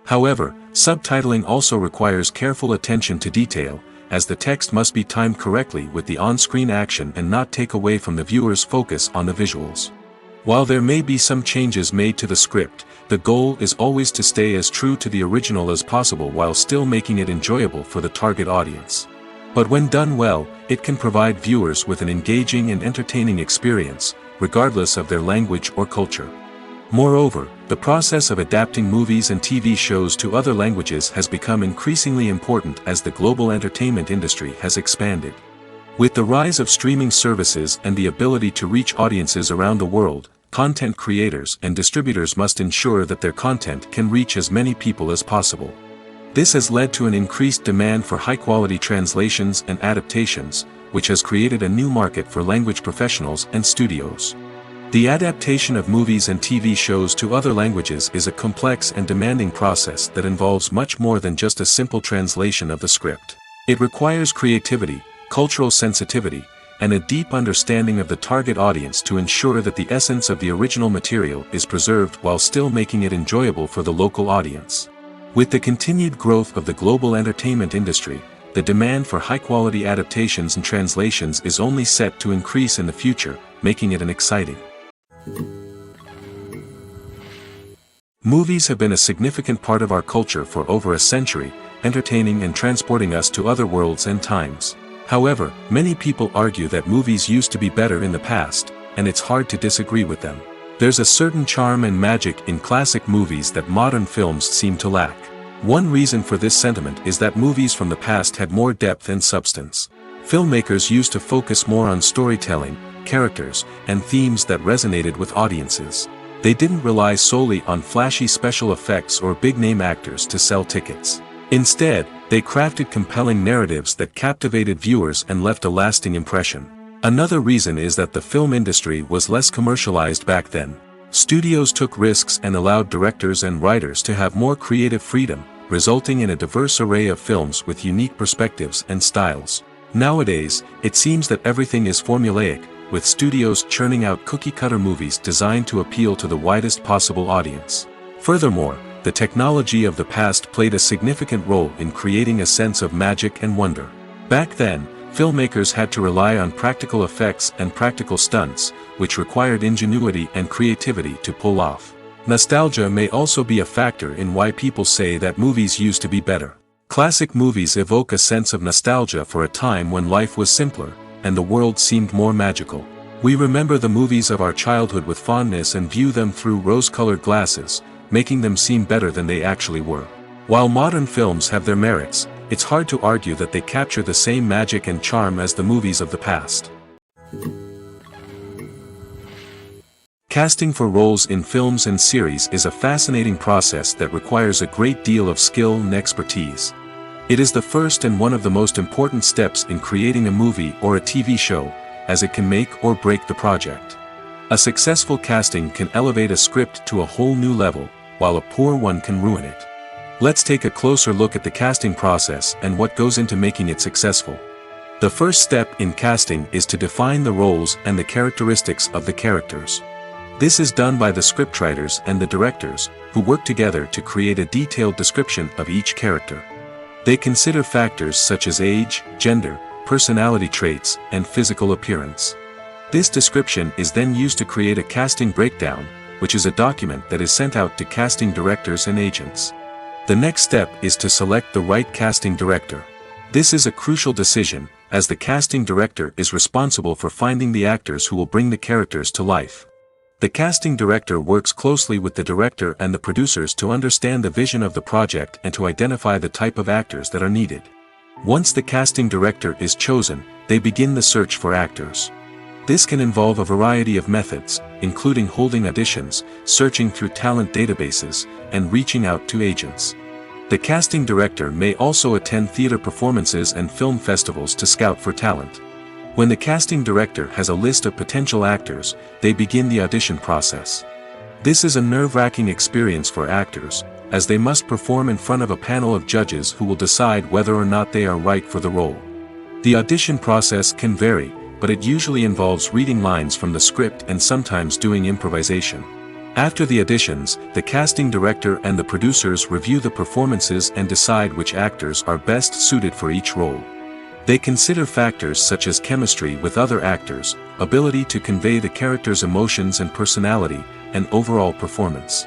However, subtitling also requires careful attention to detail, as the text must be timed correctly with the on-screen action and not take away from the viewer's focus on the visuals. While there may be some changes made to the script, the goal is always to stay as true to the original as possible while still making it enjoyable for the target audience. But when done well, it can provide viewers with an engaging and entertaining experience, regardless of their language or culture. Moreover, the process of adapting movies and TV shows to other languages has become increasingly important as the global entertainment industry has expanded. With the rise of streaming services and the ability to reach audiences around the world, content creators and distributors must ensure that their content can reach as many people as possible. This has led to an increased demand for high-quality translations and adaptations, which has created a new market for language professionals and studios. The adaptation of movies and TV shows to other languages is a complex and demanding process that involves much more than just a simple translation of the script. It requires creativity, cultural sensitivity, and a deep understanding of the target audience to ensure that the essence of the original material is preserved while still making it enjoyable for the local audience. With the continued growth of the global entertainment industry, the demand for high-quality adaptations and translations is only set to increase in the future, making it an exciting. Movies have been a significant part of our culture for over a century, entertaining and transporting us to other worlds and times. However, many people argue that movies used to be better in the past, and it's hard to disagree with them. There's a certain charm and magic in classic movies that modern films seem to lack. One reason for this sentiment is that movies from the past had more depth and substance. Filmmakers used to focus more on storytelling, characters, and themes that resonated with audiences. They didn't rely solely on flashy special effects or big-name actors to sell tickets. Instead, they crafted compelling narratives that captivated viewers and left a lasting impression. Another reason is that the film industry was less commercialized back then. Studios took risks and allowed directors and writers to have more creative freedom, resulting in a diverse array of films with unique perspectives and styles. Nowadays, it seems that everything is formulaic, with studios churning out cookie-cutter movies designed to appeal to the widest possible audience. Furthermore, the technology of the past played a significant role in creating a sense of magic and wonder. Back then, filmmakers had to rely on practical effects and practical stunts, which required ingenuity and creativity to pull off. Nostalgia may also be a factor in why people say that movies used to be better. Classic movies evoke a sense of nostalgia for a time when life was simpler, and the world seemed more magical. We remember the movies of our childhood with fondness and view them through rose-colored glasses, making them seem better than they actually were. While modern films have their merits, it's hard to argue that they capture the same magic and charm as the movies of the past. Casting for roles in films and series is a fascinating process that requires a great deal of skill and expertise. It is the first and one of the most important steps in creating a movie or a TV show, as it can make or break the project. A successful casting can elevate a script to a whole new level, while a poor one can ruin it. Let's take a closer look at the casting process and what goes into making it successful. The first step in casting is to define the roles and the characteristics of the characters. This is done by the scriptwriters and the directors, who work together to create a detailed description of each character. They consider factors such as age, gender, personality traits, and physical appearance. This description is then used to create a casting breakdown, which is a document that is sent out to casting directors and agents. The next step is to select the right casting director. This is a crucial decision, as the casting director is responsible for finding the actors who will bring the characters to life. The casting director works closely with the director and the producers to understand the vision of the project and to identify the type of actors that are needed. Once the casting director is chosen, they begin the search for actors. This can involve a variety of methods, including holding auditions, searching through talent databases, and reaching out to agents. The casting director may also attend theater performances and film festivals to scout for talent. When the casting director has a list of potential actors, they begin the audition process. This is a nerve-wracking experience for actors, as they must perform in front of a panel of judges who will decide whether or not they are right for the role. The audition process can vary, but it usually involves reading lines from the script and sometimes doing improvisation. After the auditions, the casting director and the producers review the performances and decide which actors are best suited for each role. They consider factors such as chemistry with other actors, ability to convey the character's emotions and personality, and overall performance.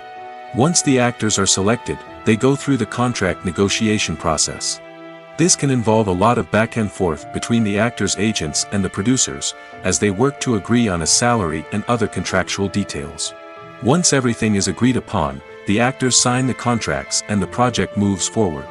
Once the actors are selected, they go through the contract negotiation process. This can involve a lot of back and forth between the actors' agents and the producers, as they work to agree on a salary and other contractual details. Once everything is agreed upon, the actors sign the contracts and the project moves forward.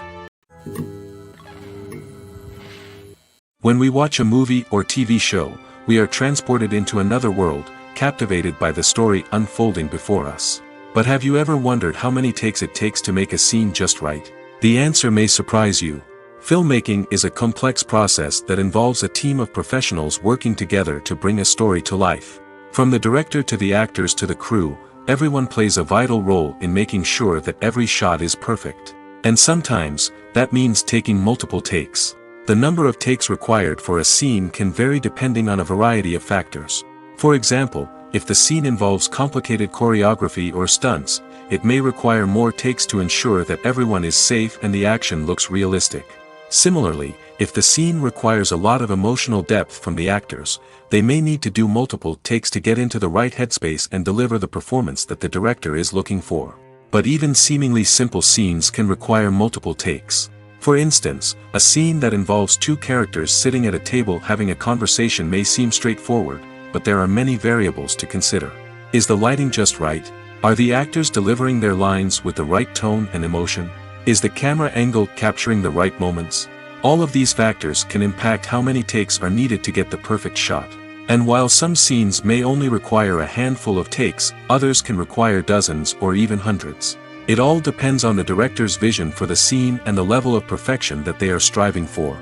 When we watch a movie or TV show, we are transported into another world, captivated by the story unfolding before us. But have you ever wondered how many takes it takes to make a scene just right? The answer may surprise you. Filmmaking is a complex process that involves a team of professionals working together to bring a story to life. From the director to the actors to the crew, everyone plays a vital role in making sure that every shot is perfect. And sometimes, that means taking multiple takes. The number of takes required for a scene can vary depending on a variety of factors. For example, if the scene involves complicated choreography or stunts, it may require more takes to ensure that everyone is safe and the action looks realistic. Similarly, if the scene requires a lot of emotional depth from the actors, they may need to do multiple takes to get into the right headspace and deliver the performance that the director is looking for. But even seemingly simple scenes can require multiple takes. For instance, a scene that involves two characters sitting at a table having a conversation may seem straightforward, but there are many variables to consider. Is the lighting just right? Are the actors delivering their lines with the right tone and emotion? Is the camera angle capturing the right moments? All of these factors can impact how many takes are needed to get the perfect shot. And while some scenes may only require a handful of takes, others can require dozens or even hundreds. It all depends on the director's vision for the scene and the level of perfection that they are striving for.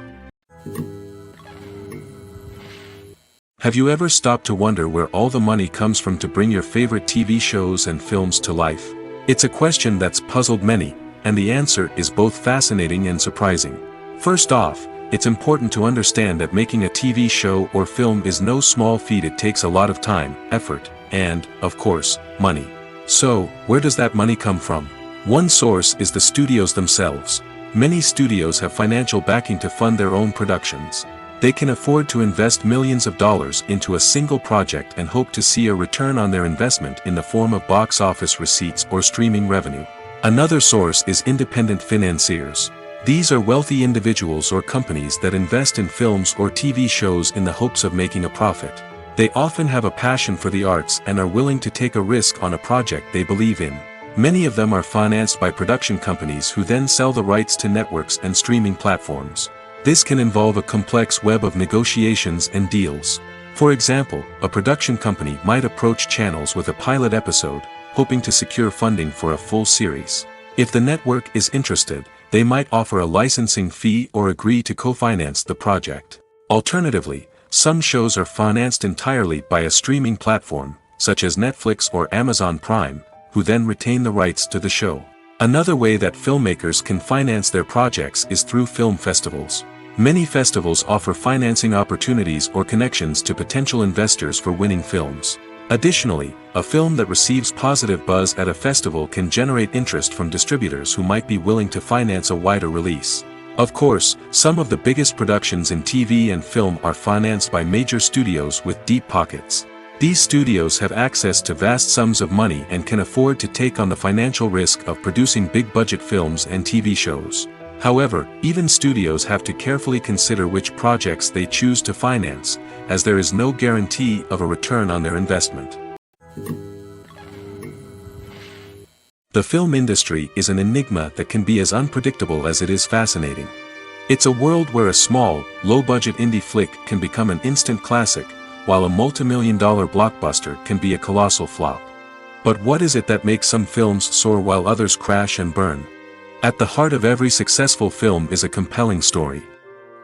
Have you ever stopped to wonder where all the money comes from to bring your favorite TV shows and films to life? It's a question that's puzzled many, and the answer is both fascinating and surprising. First off, it's important to understand that making a TV show or film is no small feat. It takes a lot of time, effort, and, of course, money. So, where does that money come from? One source is the studios themselves. Many studios have financial backing to fund their own productions. They can afford to invest millions of dollars into a single project and hope to see a return on their investment in the form of box office receipts or streaming revenue. Another source is independent financiers. These are wealthy individuals or companies that invest in films or TV shows in the hopes of making a profit. They often have a passion for the arts and are willing to take a risk on a project they believe in. Many of them are financed by production companies who then sell the rights to networks and streaming platforms. This can involve a complex web of negotiations and deals. For example, a production company might approach channels with a pilot episode, hoping to secure funding for a full series. If the network is interested, they might offer a licensing fee or agree to co-finance the project. Alternatively, some shows are financed entirely by a streaming platform, such as Netflix or Amazon Prime, who then retain the rights to the show. Another way that filmmakers can finance their projects is through film festivals. Many festivals offer financing opportunities or connections to potential investors for winning films. Additionally, a film that receives positive buzz at a festival can generate interest from distributors who might be willing to finance a wider release. Of course, some of the biggest productions in TV and film are financed by major studios with deep pockets. These studios have access to vast sums of money and can afford to take on the financial risk of producing big-budget films and TV shows. However, even studios have to carefully consider which projects they choose to finance, as there is no guarantee of a return on their investment. The film industry is an enigma that can be as unpredictable as it is fascinating. It's a world where a small, low-budget indie flick can become an instant classic, while a multi-million-dollar blockbuster can be a colossal flop. But what is it that makes some films soar while others crash and burn? At the heart of every successful film is a compelling story.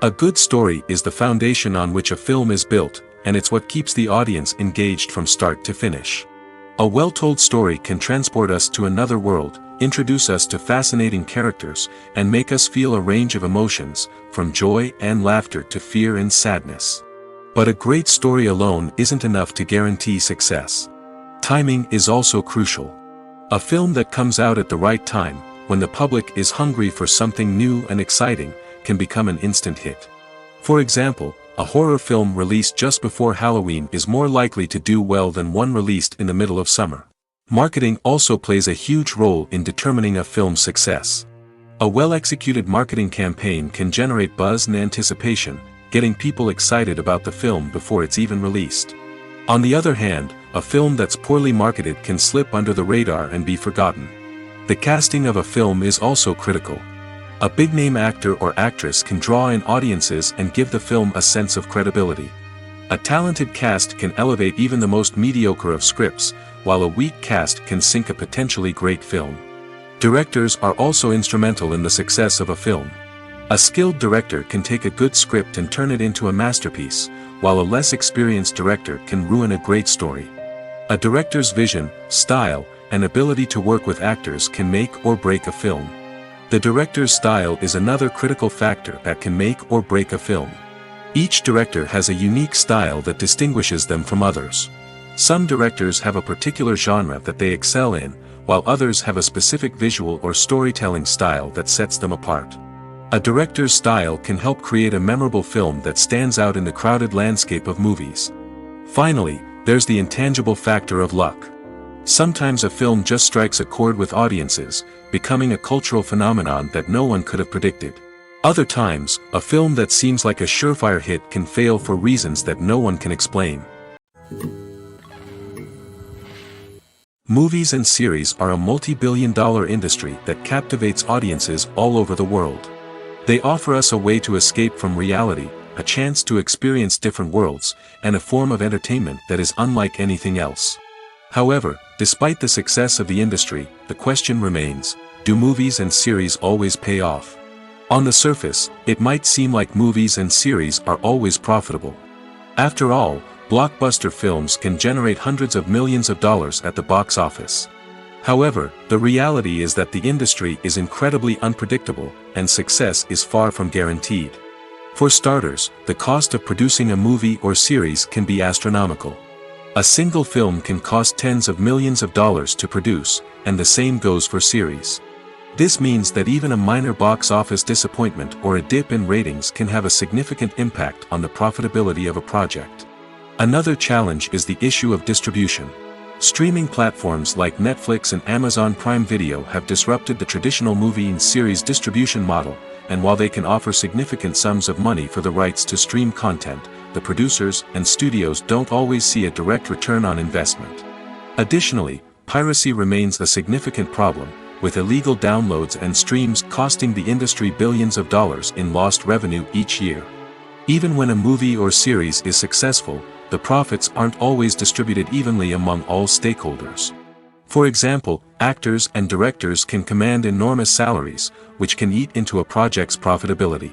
A good story is the foundation on which a film is built, and it's what keeps the audience engaged from start to finish. A well-told story can transport us to another world, introduce us to fascinating characters, and make us feel a range of emotions, from joy and laughter to fear and sadness. But a great story alone isn't enough to guarantee success. Timing is also crucial. A film that comes out at the right time, when the public is hungry for something new and exciting, can become an instant hit. For example, a horror film released just before Halloween is more likely to do well than one released in the middle of summer. Marketing also plays a huge role in determining a film's success. A well-executed marketing campaign can generate buzz and anticipation, getting people excited about the film before it's even released. On the other hand, a film that's poorly marketed can slip under the radar and be forgotten. The casting of a film is also critical. A big-name actor or actress can draw in audiences and give the film a sense of credibility. A talented cast can elevate even the most mediocre of scripts, while a weak cast can sink a potentially great film. Directors are also instrumental in the success of a film. A skilled director can take a good script and turn it into a masterpiece, while a less experienced director can ruin a great story. A director's vision, style, and ability to work with actors can make or break a film. The director's style is another critical factor that can make or break a film. Each director has a unique style that distinguishes them from others. Some directors have a particular genre that they excel in, while others have a specific visual or storytelling style that sets them apart. A director's style can help create a memorable film that stands out in the crowded landscape of movies. Finally, there's the intangible factor of luck. Sometimes a film just strikes a chord with audiences, becoming a cultural phenomenon that no one could have predicted. Other times, a film that seems like a surefire hit can fail for reasons that no one can explain. Movies and series are a multi-billion-dollar industry that captivates audiences all over the world. They offer us a way to escape from reality, a chance to experience different worlds, and a form of entertainment that is unlike anything else. However, despite the success of the industry, the question remains, do movies and series always pay off? On the surface, it might seem like movies and series are always profitable. After all, blockbuster films can generate hundreds of millions of dollars at the box office. However, the reality is that the industry is incredibly unpredictable, and success is far from guaranteed. For starters, the cost of producing a movie or series can be astronomical. A single film can cost tens of millions of dollars to produce, and the same goes for series. This means that even a minor box office disappointment or a dip in ratings can have a significant impact on the profitability of a project. Another challenge is the issue of distribution. Streaming platforms like Netflix and Amazon Prime Video have disrupted the traditional movie and series distribution model, and while they can offer significant sums of money for the rights to stream content, the producers and studios don't always see a direct return on investment. Additionally, piracy remains a significant problem, with illegal downloads and streams costing the industry billions of dollars in lost revenue each year. Even when a movie or series is successful, the profits aren't always distributed evenly among all stakeholders. For example, actors and directors can command enormous salaries, which can eat into a project's profitability.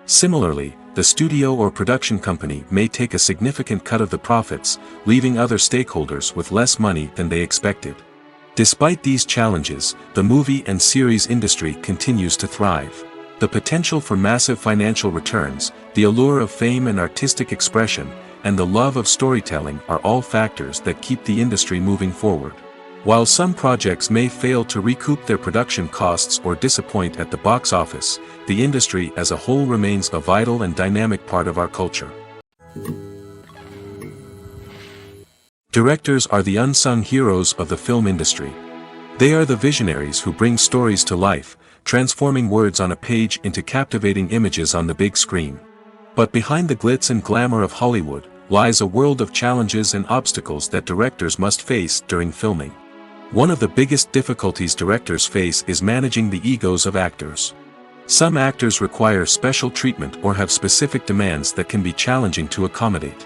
Similarly, the studio or production company may take a significant cut of the profits, leaving other stakeholders with less money than they expected. Despite these challenges, the movie and series industry continues to thrive. The potential for massive financial returns, the allure of fame and artistic expression, and the love of storytelling are all factors that keep the industry moving forward. While some projects may fail to recoup their production costs or disappoint at the box office, the industry as a whole remains a vital and dynamic part of our culture. Directors are the unsung heroes of the film industry. They are the visionaries who bring stories to life, transforming words on a page into captivating images on the big screen. But behind the glitz and glamour of Hollywood lies a world of challenges and obstacles that directors must face during filming. One of the biggest difficulties directors face is managing the egos of actors. Some actors require special treatment or have specific demands that can be challenging to accommodate.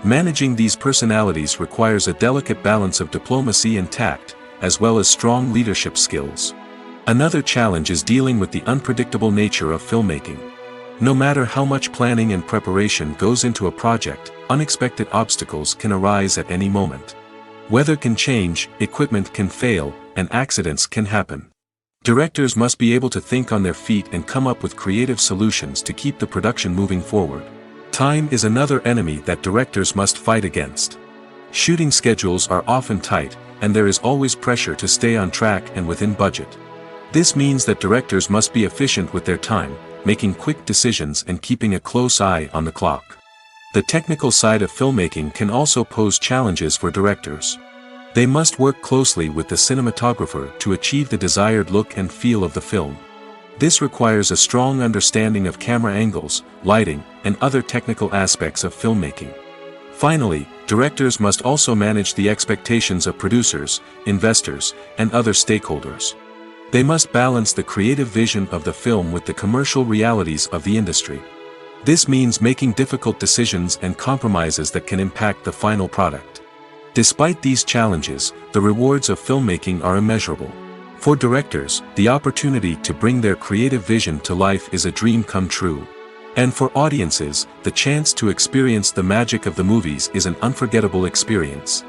Managing these personalities requires a delicate balance of diplomacy and tact, as well as strong leadership skills. Another challenge is dealing with the unpredictable nature of filmmaking. No matter how much planning and preparation goes into a project, unexpected obstacles can arise at any moment. Weather can change, equipment can fail, and accidents can happen. Directors must be able to think on their feet and come up with creative solutions to keep the production moving forward. Time is another enemy that directors must fight against. Shooting schedules are often tight, and there is always pressure to stay on track and within budget. This means that directors must be efficient with their time, making quick decisions and keeping a close eye on the clock. The technical side of filmmaking can also pose challenges for directors. They must work closely with the cinematographer to achieve the desired look and feel of the film. This requires a strong understanding of camera angles, lighting, and other technical aspects of filmmaking. Finally, directors must also manage the expectations of producers, investors, and other stakeholders. They must balance the creative vision of the film with the commercial realities of the industry. This means making difficult decisions and compromises that can impact the final product. Despite these challenges, the rewards of filmmaking are immeasurable. For directors, the opportunity to bring their creative vision to life is a dream come true. And for audiences, the chance to experience the magic of the movies is an unforgettable experience.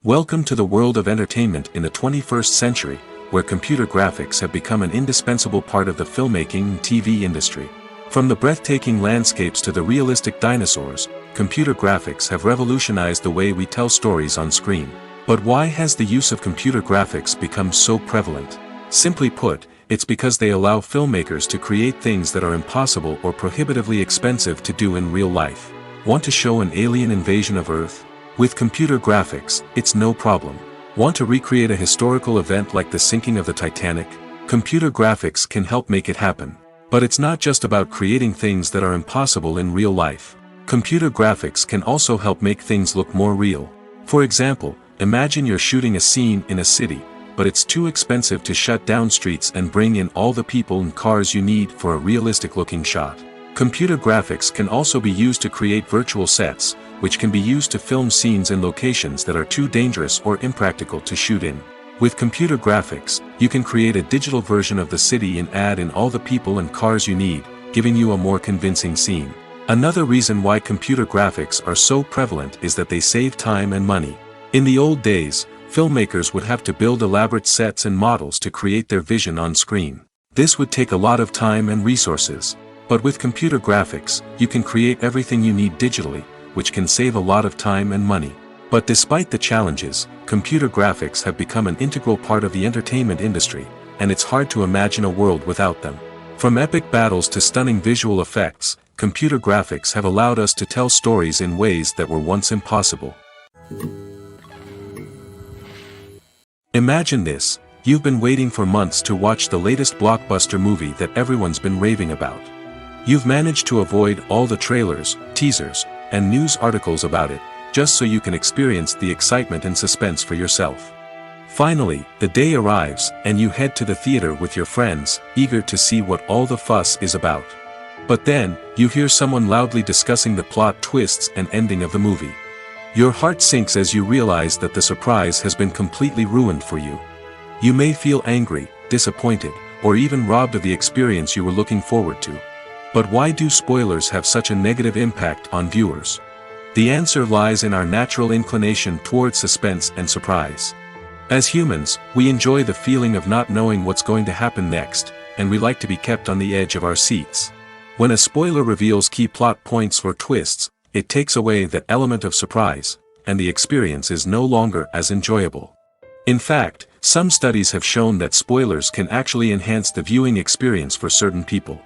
Welcome to the world of entertainment in the 21st century, where computer graphics have become an indispensable part of the filmmaking and TV industry. From the breathtaking landscapes to the realistic dinosaurs, computer graphics have revolutionized the way we tell stories on screen. But why has the use of computer graphics become so prevalent? Simply put, it's because they allow filmmakers to create things that are impossible or prohibitively expensive to do in real life. Want to show an alien invasion of Earth? With computer graphics, it's no problem. Want to recreate a historical event like the sinking of the Titanic? Computer graphics can help make it happen. But it's not just about creating things that are impossible in real life. Computer graphics can also help make things look more real. For example, imagine you're shooting a scene in a city, but it's too expensive to shut down streets and bring in all the people and cars you need for a realistic-looking shot. Computer graphics can also be used to create virtual sets, which can be used to film scenes in locations that are too dangerous or impractical to shoot in. With computer graphics, you can create a digital version of the city and add in all the people and cars you need, giving you a more convincing scene. Another reason why computer graphics are so prevalent is that they save time and money. In the old days, filmmakers would have to build elaborate sets and models to create their vision on screen. This would take a lot of time and resources. But with computer graphics, you can create everything you need digitally, which can save a lot of time and money. But despite the challenges, computer graphics have become an integral part of the entertainment industry, and it's hard to imagine a world without them. From epic battles to stunning visual effects, computer graphics have allowed us to tell stories in ways that were once impossible. Imagine this: you've been waiting for months to watch the latest blockbuster movie that everyone's been raving about. You've managed to avoid all the trailers, teasers, and news articles about it, just so you can experience the excitement and suspense for yourself. Finally, the day arrives, and you head to the theater with your friends, eager to see what all the fuss is about. But then, you hear someone loudly discussing the plot twists and ending of the movie. Your heart sinks as you realize that the surprise has been completely ruined for you. You may feel angry, disappointed, or even robbed of the experience you were looking forward to. But why do spoilers have such a negative impact on viewers? The answer lies in our natural inclination towards suspense and surprise. As humans, we enjoy the feeling of not knowing what's going to happen next, and we like to be kept on the edge of our seats. When a spoiler reveals key plot points or twists, it takes away that element of surprise, and the experience is no longer as enjoyable. In fact, some studies have shown that spoilers can actually enhance the viewing experience for certain people.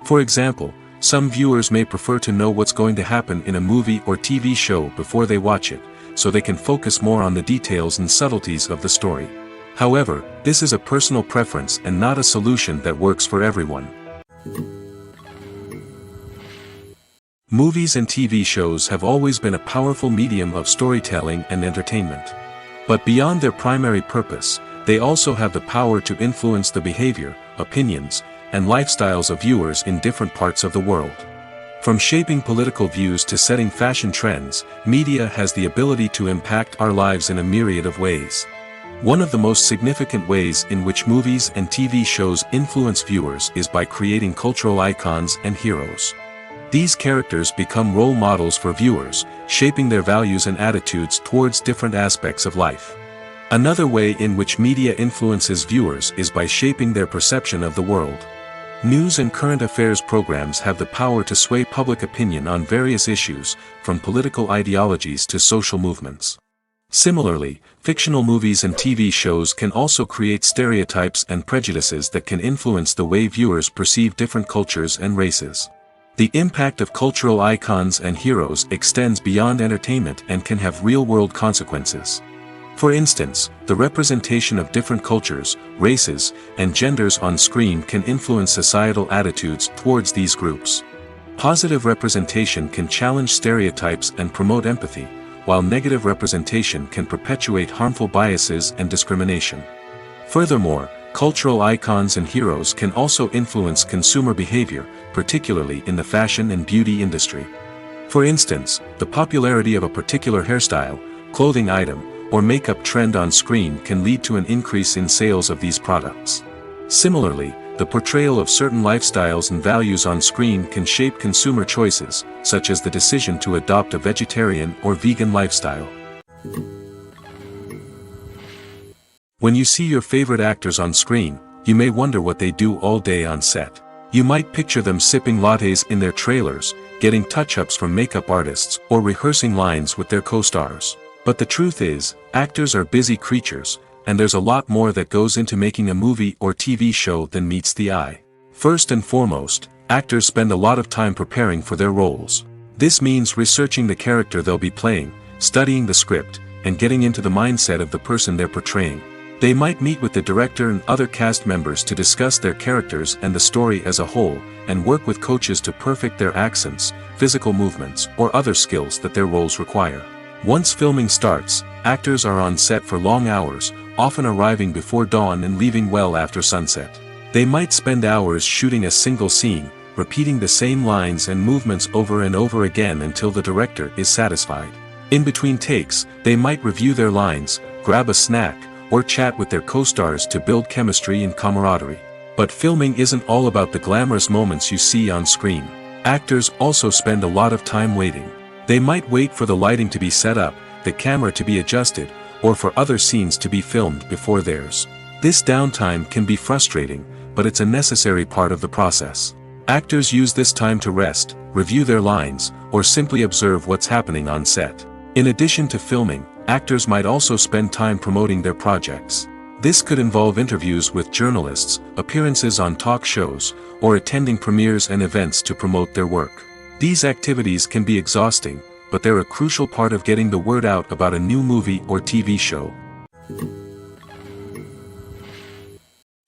For example, some viewers may prefer to know what's going to happen in a movie or TV show before they watch it, so they can focus more on the details and subtleties of the story. However, this is a personal preference and not a solution that works for everyone. Movies and TV shows have always been a powerful medium of storytelling and entertainment. But beyond their primary purpose, they also have the power to influence the behavior, opinions, and lifestyles of viewers in different parts of the world. From shaping political views to setting fashion trends, media has the ability to impact our lives in a myriad of ways. One of the most significant ways in which movies and TV shows influence viewers is by creating cultural icons and heroes. These characters become role models for viewers, shaping their values and attitudes towards different aspects of life. Another way in which media influences viewers is by shaping their perception of the world. News and current affairs programs have the power to sway public opinion on various issues, from political ideologies to social movements. Similarly, fictional movies and TV shows can also create stereotypes and prejudices that can influence the way viewers perceive different cultures and races. The impact of cultural icons and heroes extends beyond entertainment and can have real-world consequences. For instance, the representation of different cultures, races, and genders on screen can influence societal attitudes towards these groups. Positive representation can challenge stereotypes and promote empathy, while negative representation can perpetuate harmful biases and discrimination. Furthermore, cultural icons and heroes can also influence consumer behavior, particularly in the fashion and beauty industry. For instance, the popularity of a particular hairstyle, clothing item, or makeup trend on screen can lead to an increase in sales of these products. Similarly, the portrayal of certain lifestyles and values on screen can shape consumer choices, such as the decision to adopt a vegetarian or vegan lifestyle. When you see your favorite actors on screen, you may wonder what they do all day on set. You might picture them sipping lattes in their trailers, getting touch-ups from makeup artists, or rehearsing lines with their co-stars. But the truth is, actors are busy creatures, and there's a lot more that goes into making a movie or TV show than meets the eye. First and foremost, actors spend a lot of time preparing for their roles. This means researching the character they'll be playing, studying the script, and getting into the mindset of the person they're portraying. They might meet with the director and other cast members to discuss their characters and the story as a whole, and work with coaches to perfect their accents, physical movements, or other skills that their roles require. Once filming starts, actors are on set for long hours, often arriving before dawn and leaving well after sunset. They might spend hours shooting a single scene, repeating the same lines and movements over and over again until the director is satisfied. In between takes, they might review their lines, grab a snack, or chat with their co-stars to build chemistry and camaraderie. But filming isn't all about the glamorous moments you see on screen. Actors also spend a lot of time waiting. They might wait for the lighting to be set up, the camera to be adjusted, or for other scenes to be filmed before theirs. This downtime can be frustrating, but it's a necessary part of the process. Actors use this time to rest, review their lines, or simply observe what's happening on set. In addition to filming, actors might also spend time promoting their projects. This could involve interviews with journalists, appearances on talk shows, or attending premieres and events to promote their work. These activities can be exhausting, but they're a crucial part of getting the word out about a new movie or TV show.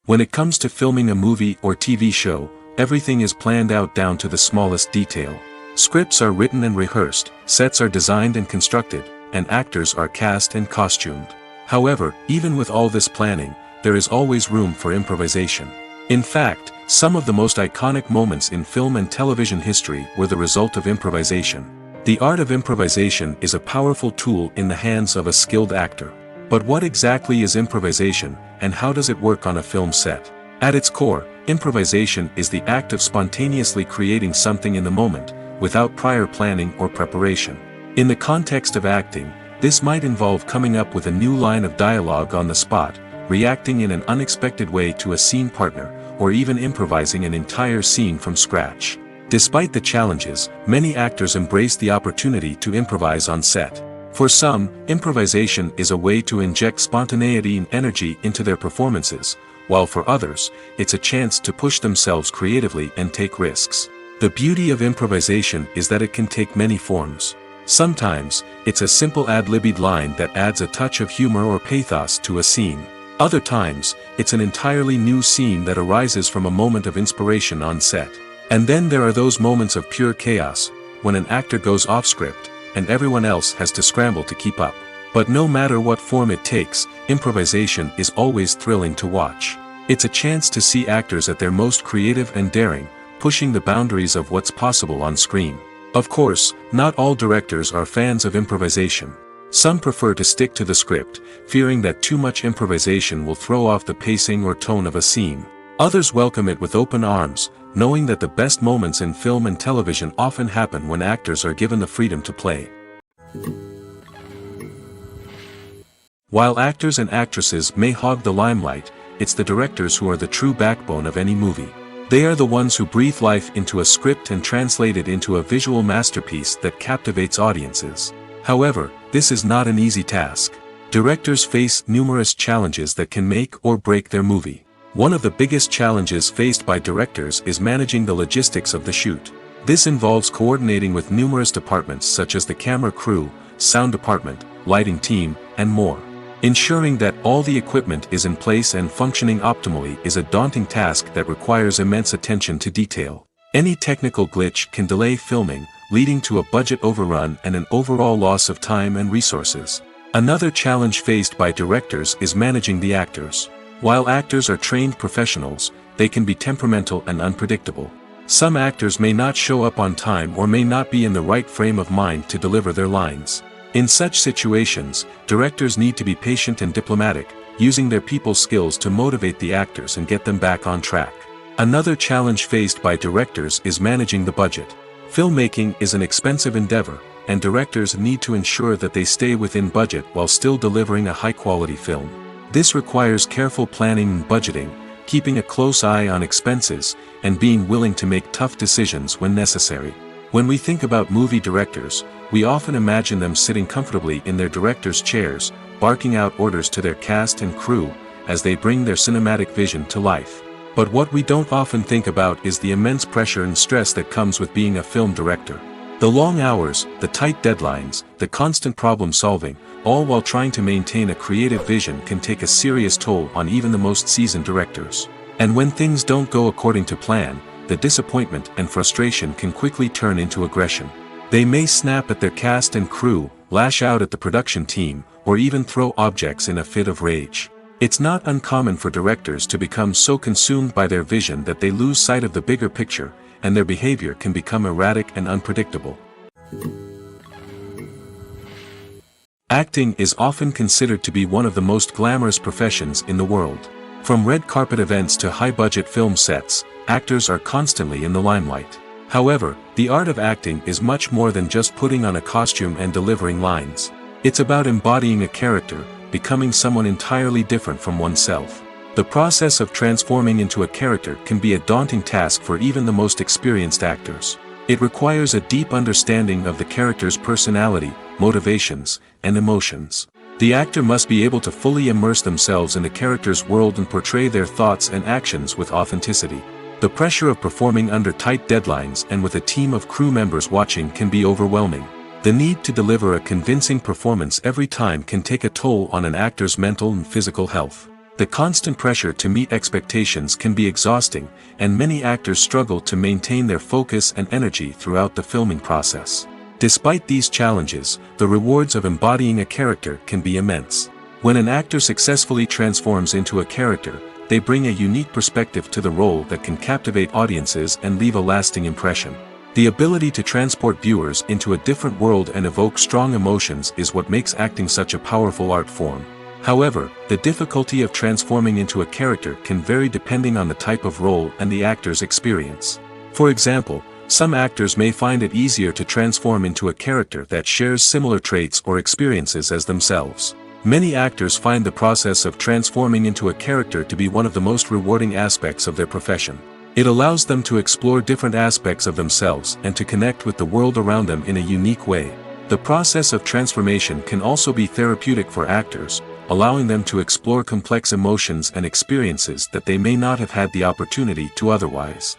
When it comes to filming a movie or TV show, everything is planned out down to the smallest detail. Scripts are written and rehearsed, sets are designed and constructed, and actors are cast and costumed. However, even with all this planning, there is always room for improvisation. In fact, some of the most iconic moments in film and television history were the result of improvisation. The art of improvisation is a powerful tool in the hands of a skilled actor. But what exactly is improvisation, and how does it work on a film set? At its core, improvisation is the act of spontaneously creating something in the moment, without prior planning or preparation. In the context of acting, this might involve coming up with a new line of dialogue on the spot, reacting in an unexpected way to a scene partner, or even improvising an entire scene from scratch. Despite the challenges, many actors embrace the opportunity to improvise on set. For some, improvisation is a way to inject spontaneity and energy into their performances, while for others, it's a chance to push themselves creatively and take risks. The beauty of improvisation is that it can take many forms. Sometimes, it's a simple ad-libbed line that adds a touch of humor or pathos to a scene. Other times, it's an entirely new scene that arises from a moment of inspiration on set. And then there are those moments of pure chaos, when an actor goes off script, and everyone else has to scramble to keep up. But no matter what form it takes, improvisation is always thrilling to watch. It's a chance to see actors at their most creative and daring, pushing the boundaries of what's possible on screen. Of course, not all directors are fans of improvisation. Some prefer to stick to the script, fearing that too much improvisation will throw off the pacing or tone of a scene. Others welcome it with open arms, knowing that the best moments in film and television often happen when actors are given the freedom to play. While actors and actresses may hog the limelight, it's the directors who are the true backbone of any movie. They are the ones who breathe life into a script and translate it into a visual masterpiece that captivates audiences. However, this is not an easy task. Directors face numerous challenges that can make or break their movie. One of the biggest challenges faced by directors is managing the logistics of the shoot. This involves coordinating with numerous departments such as the camera crew, sound department, lighting team, and more. Ensuring that all the equipment is in place and functioning optimally is a daunting task that requires immense attention to detail. Any technical glitch can delay filming, leading to a budget overrun and an overall loss of time and resources. Another challenge faced by directors is managing the actors. While actors are trained professionals, they can be temperamental and unpredictable. Some actors may not show up on time or may not be in the right frame of mind to deliver their lines. In such situations, directors need to be patient and diplomatic, using their people skills to motivate the actors and get them back on track. Another challenge faced by directors is managing the budget. Filmmaking is an expensive endeavor, and directors need to ensure that they stay within budget while still delivering a high-quality film. This requires careful planning and budgeting, keeping a close eye on expenses, and being willing to make tough decisions when necessary. When we think about movie directors, we often imagine them sitting comfortably in their director's chairs, barking out orders to their cast and crew, as they bring their cinematic vision to life. But what we don't often think about is the immense pressure and stress that comes with being a film director. The long hours, the tight deadlines, the constant problem solving, all while trying to maintain a creative vision can take a serious toll on even the most seasoned directors. And when things don't go according to plan, the disappointment and frustration can quickly turn into aggression. They may snap at their cast and crew, lash out at the production team, or even throw objects in a fit of rage. It's not uncommon for directors to become so consumed by their vision that they lose sight of the bigger picture, and their behavior can become erratic and unpredictable. Acting is often considered to be one of the most glamorous professions in the world. From red carpet events to high-budget film sets, actors are constantly in the limelight. However, the art of acting is much more than just putting on a costume and delivering lines. It's about embodying a character, becoming someone entirely different from oneself. The process of transforming into a character can be a daunting task for even the most experienced actors. It requires a deep understanding of the character's personality, motivations, and emotions. The actor must be able to fully immerse themselves in the character's world and portray their thoughts and actions with authenticity. The pressure of performing under tight deadlines and with a team of crew members watching can be overwhelming. The need to deliver a convincing performance every time can take a toll on an actor's mental and physical health. The constant pressure to meet expectations can be exhausting, and many actors struggle to maintain their focus and energy throughout the filming process. Despite these challenges, the rewards of embodying a character can be immense. When an actor successfully transforms into a character, they bring a unique perspective to the role that can captivate audiences and leave a lasting impression. The ability to transport viewers into a different world and evoke strong emotions is what makes acting such a powerful art form. However, the difficulty of transforming into a character can vary depending on the type of role and the actor's experience. For example, some actors may find it easier to transform into a character that shares similar traits or experiences as themselves. Many actors find the process of transforming into a character to be one of the most rewarding aspects of their profession. It allows them to explore different aspects of themselves and to connect with the world around them in a unique way. The process of transformation can also be therapeutic for actors, allowing them to explore complex emotions and experiences that they may not have had the opportunity to otherwise.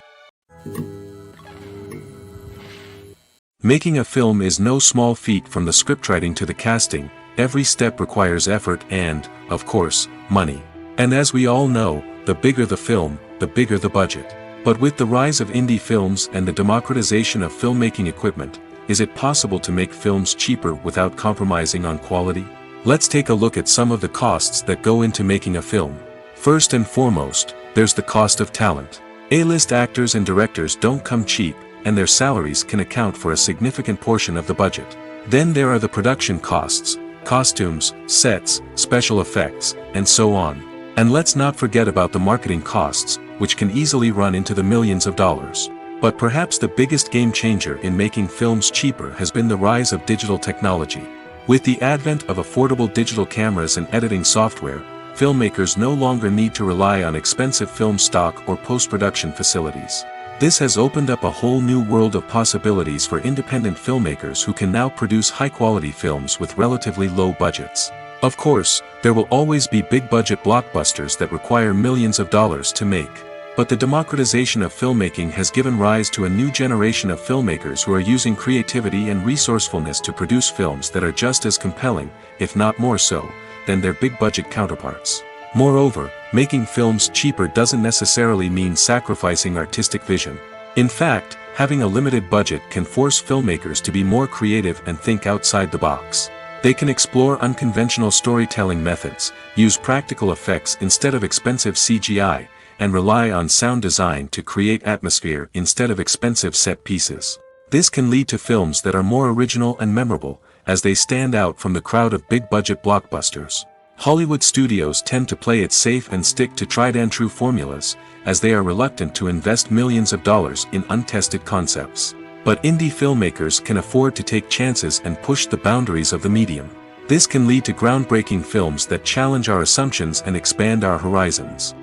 Making a film is no small feat. From the scriptwriting to the casting, every step requires effort and, of course, money. And as we all know, the bigger the film, the bigger the budget. But with the rise of indie films and the democratization of filmmaking equipment, is it possible to make films cheaper without compromising on quality? Let's take a look at some of the costs that go into making a film. First and foremost, there's the cost of talent. A-list actors and directors don't come cheap, and their salaries can account for a significant portion of the budget. Then there are the production costs, costumes, sets, special effects, and so on. And let's not forget about the marketing costs, which can easily run into the millions of dollars. But perhaps the biggest game changer in making films cheaper has been the rise of digital technology. With the advent of affordable digital cameras and editing software, filmmakers no longer need to rely on expensive film stock or post-production facilities. This has opened up a whole new world of possibilities for independent filmmakers who can now produce high-quality films with relatively low budgets. Of course, there will always be big-budget blockbusters that require millions of dollars to make. But the democratization of filmmaking has given rise to a new generation of filmmakers who are using creativity and resourcefulness to produce films that are just as compelling, if not more so, than their big-budget counterparts. Moreover, making films cheaper doesn't necessarily mean sacrificing artistic vision. In fact, having a limited budget can force filmmakers to be more creative and think outside the box. They can explore unconventional storytelling methods, use practical effects instead of expensive CGI, and rely on sound design to create atmosphere instead of expensive set pieces. This can lead to films that are more original and memorable, as they stand out from the crowd of big-budget blockbusters. Hollywood studios tend to play it safe and stick to tried-and-true formulas, as they are reluctant to invest millions of dollars in untested concepts. But indie filmmakers can afford to take chances and push the boundaries of the medium. This can lead to groundbreaking films that challenge our assumptions and expand our horizons.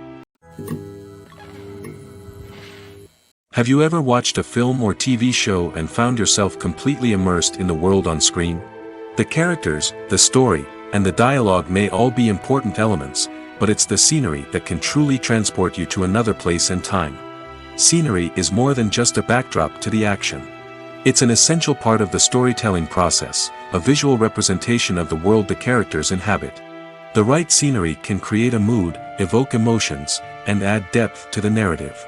Have you ever watched a film or TV show and found yourself completely immersed in the world on screen? The characters, the story, and the dialogue may all be important elements, but it's the scenery that can truly transport you to another place and time. Scenery is more than just a backdrop to the action. It's an essential part of the storytelling process, a visual representation of the world the characters inhabit. The right scenery can create a mood, evoke emotions, and add depth to the narrative.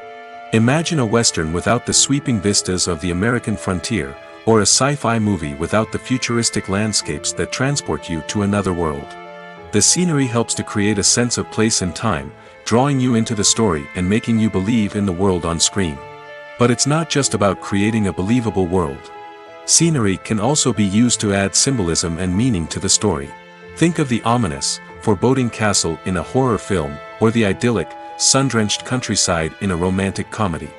Imagine a Western without the sweeping vistas of the American frontier, or a sci-fi movie without the futuristic landscapes that transport you to another world. The scenery helps to create a sense of place and time, drawing you into the story and making you believe in the world on screen. But it's not just about creating a believable world. Scenery can also be used to add symbolism and meaning to the story. Think of the ominous, foreboding castle in a horror film, or the idyllic, sun-drenched countryside in a romantic comedy.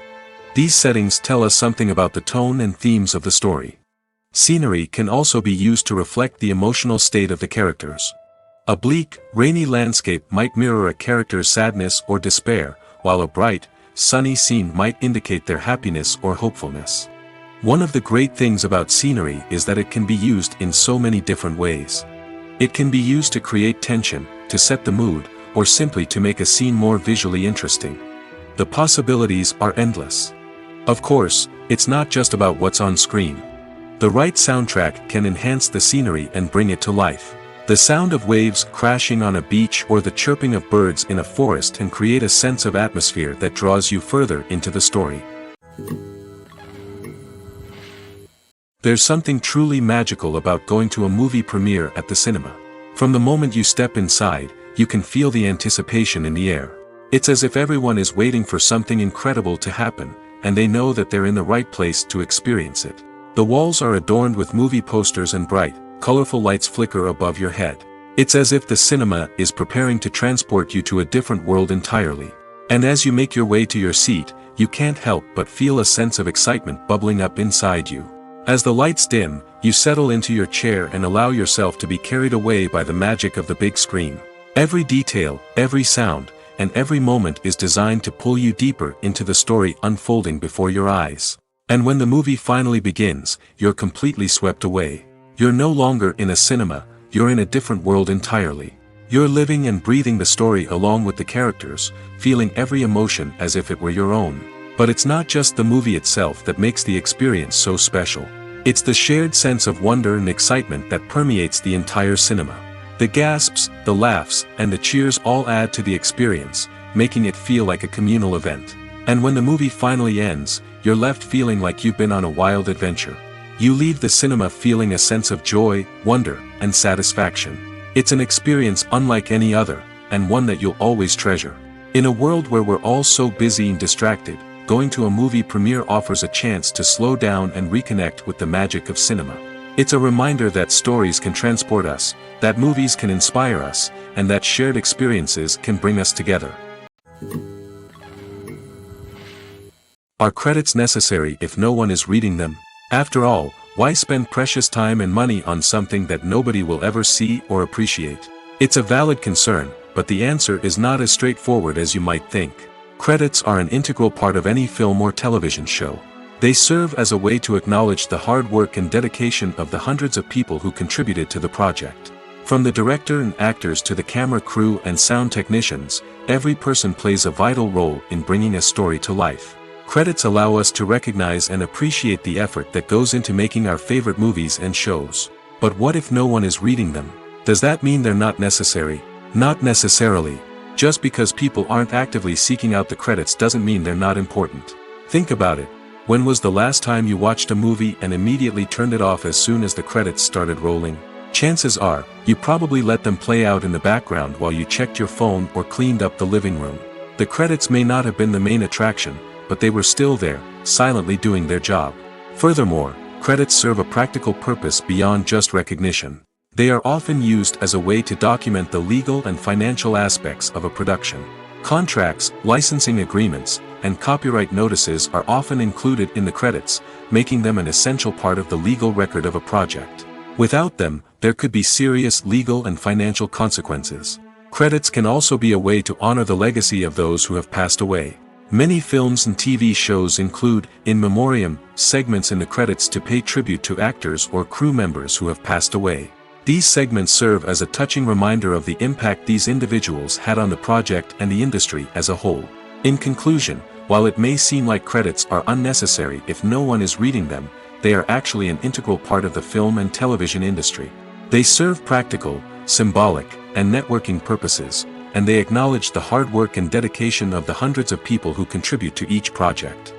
These settings tell us something about the tone and themes of the story. Scenery can also be used to reflect the emotional state of the characters. A bleak, rainy landscape might mirror a character's sadness or despair, while a bright, sunny scene might indicate their happiness or hopefulness. One of the great things about scenery is that it can be used in so many different ways. It can be used to create tension, to set the mood, or simply to make a scene more visually interesting. The possibilities are endless. Of course, it's not just about what's on screen. The right soundtrack can enhance the scenery and bring it to life. The sound of waves crashing on a beach or the chirping of birds in a forest can create a sense of atmosphere that draws you further into the story. There's something truly magical about going to a movie premiere at the cinema. From the moment you step inside, you can feel the anticipation in the air. It's as if everyone is waiting for something incredible to happen, and they know that they're in the right place to experience it. The walls are adorned with movie posters and bright, colorful lights flicker above your head. It's as if the cinema is preparing to transport you to a different world entirely. And as you make your way to your seat, you can't help but feel a sense of excitement bubbling up inside you. As the lights dim, you settle into your chair and allow yourself to be carried away by the magic of the big screen. Every detail, every sound, and every moment is designed to pull you deeper into the story unfolding before your eyes. And when the movie finally begins, you're completely swept away. You're no longer in a cinema, you're in a different world entirely. You're living and breathing the story along with the characters, feeling every emotion as if it were your own. But it's not just the movie itself that makes the experience so special. It's the shared sense of wonder and excitement that permeates the entire cinema. The gasps, the laughs, and the cheers all add to the experience, making it feel like a communal event. And when the movie finally ends, you're left feeling like you've been on a wild adventure. You leave the cinema feeling a sense of joy, wonder, and satisfaction. It's an experience unlike any other, and one that you'll always treasure. In a world where we're all so busy and distracted, going to a movie premiere offers a chance to slow down and reconnect with the magic of cinema. It's a reminder that stories can transport us, that movies can inspire us, and that shared experiences can bring us together. Are credits necessary if no one is reading them? After all, why spend precious time and money on something that nobody will ever see or appreciate? It's a valid concern, but the answer is not as straightforward as you might think. Credits are an integral part of any film or television show. They serve as a way to acknowledge the hard work and dedication of the hundreds of people who contributed to the project. From the director and actors to the camera crew and sound technicians, every person plays a vital role in bringing a story to life. Credits allow us to recognize and appreciate the effort that goes into making our favorite movies and shows. But what if no one is reading them? Does that mean they're not necessary? Not necessarily. Just because people aren't actively seeking out the credits doesn't mean they're not important. Think about it. When was the last time you watched a movie and immediately turned it off as soon as the credits started rolling? Chances are, you probably let them play out in the background while you checked your phone or cleaned up the living room. The credits may not have been the main attraction, but they were still there, silently doing their job. Furthermore, credits serve a practical purpose beyond just recognition. They are often used as a way to document the legal and financial aspects of a production. Contracts, licensing agreements, and copyright notices are often included in the credits, making them an essential part of the legal record of a project. Without them, there could be serious legal and financial consequences. Credits can also be a way to honor the legacy of those who have passed away. Many films and TV shows include, in memoriam, segments in the credits to pay tribute to actors or crew members who have passed away. These segments serve as a touching reminder of the impact these individuals had on the project and the industry as a whole. In conclusion, while it may seem like credits are unnecessary if no one is reading them, they are actually an integral part of the film and television industry. They serve practical, symbolic, and networking purposes, and they acknowledge the hard work and dedication of the hundreds of people who contribute to each project.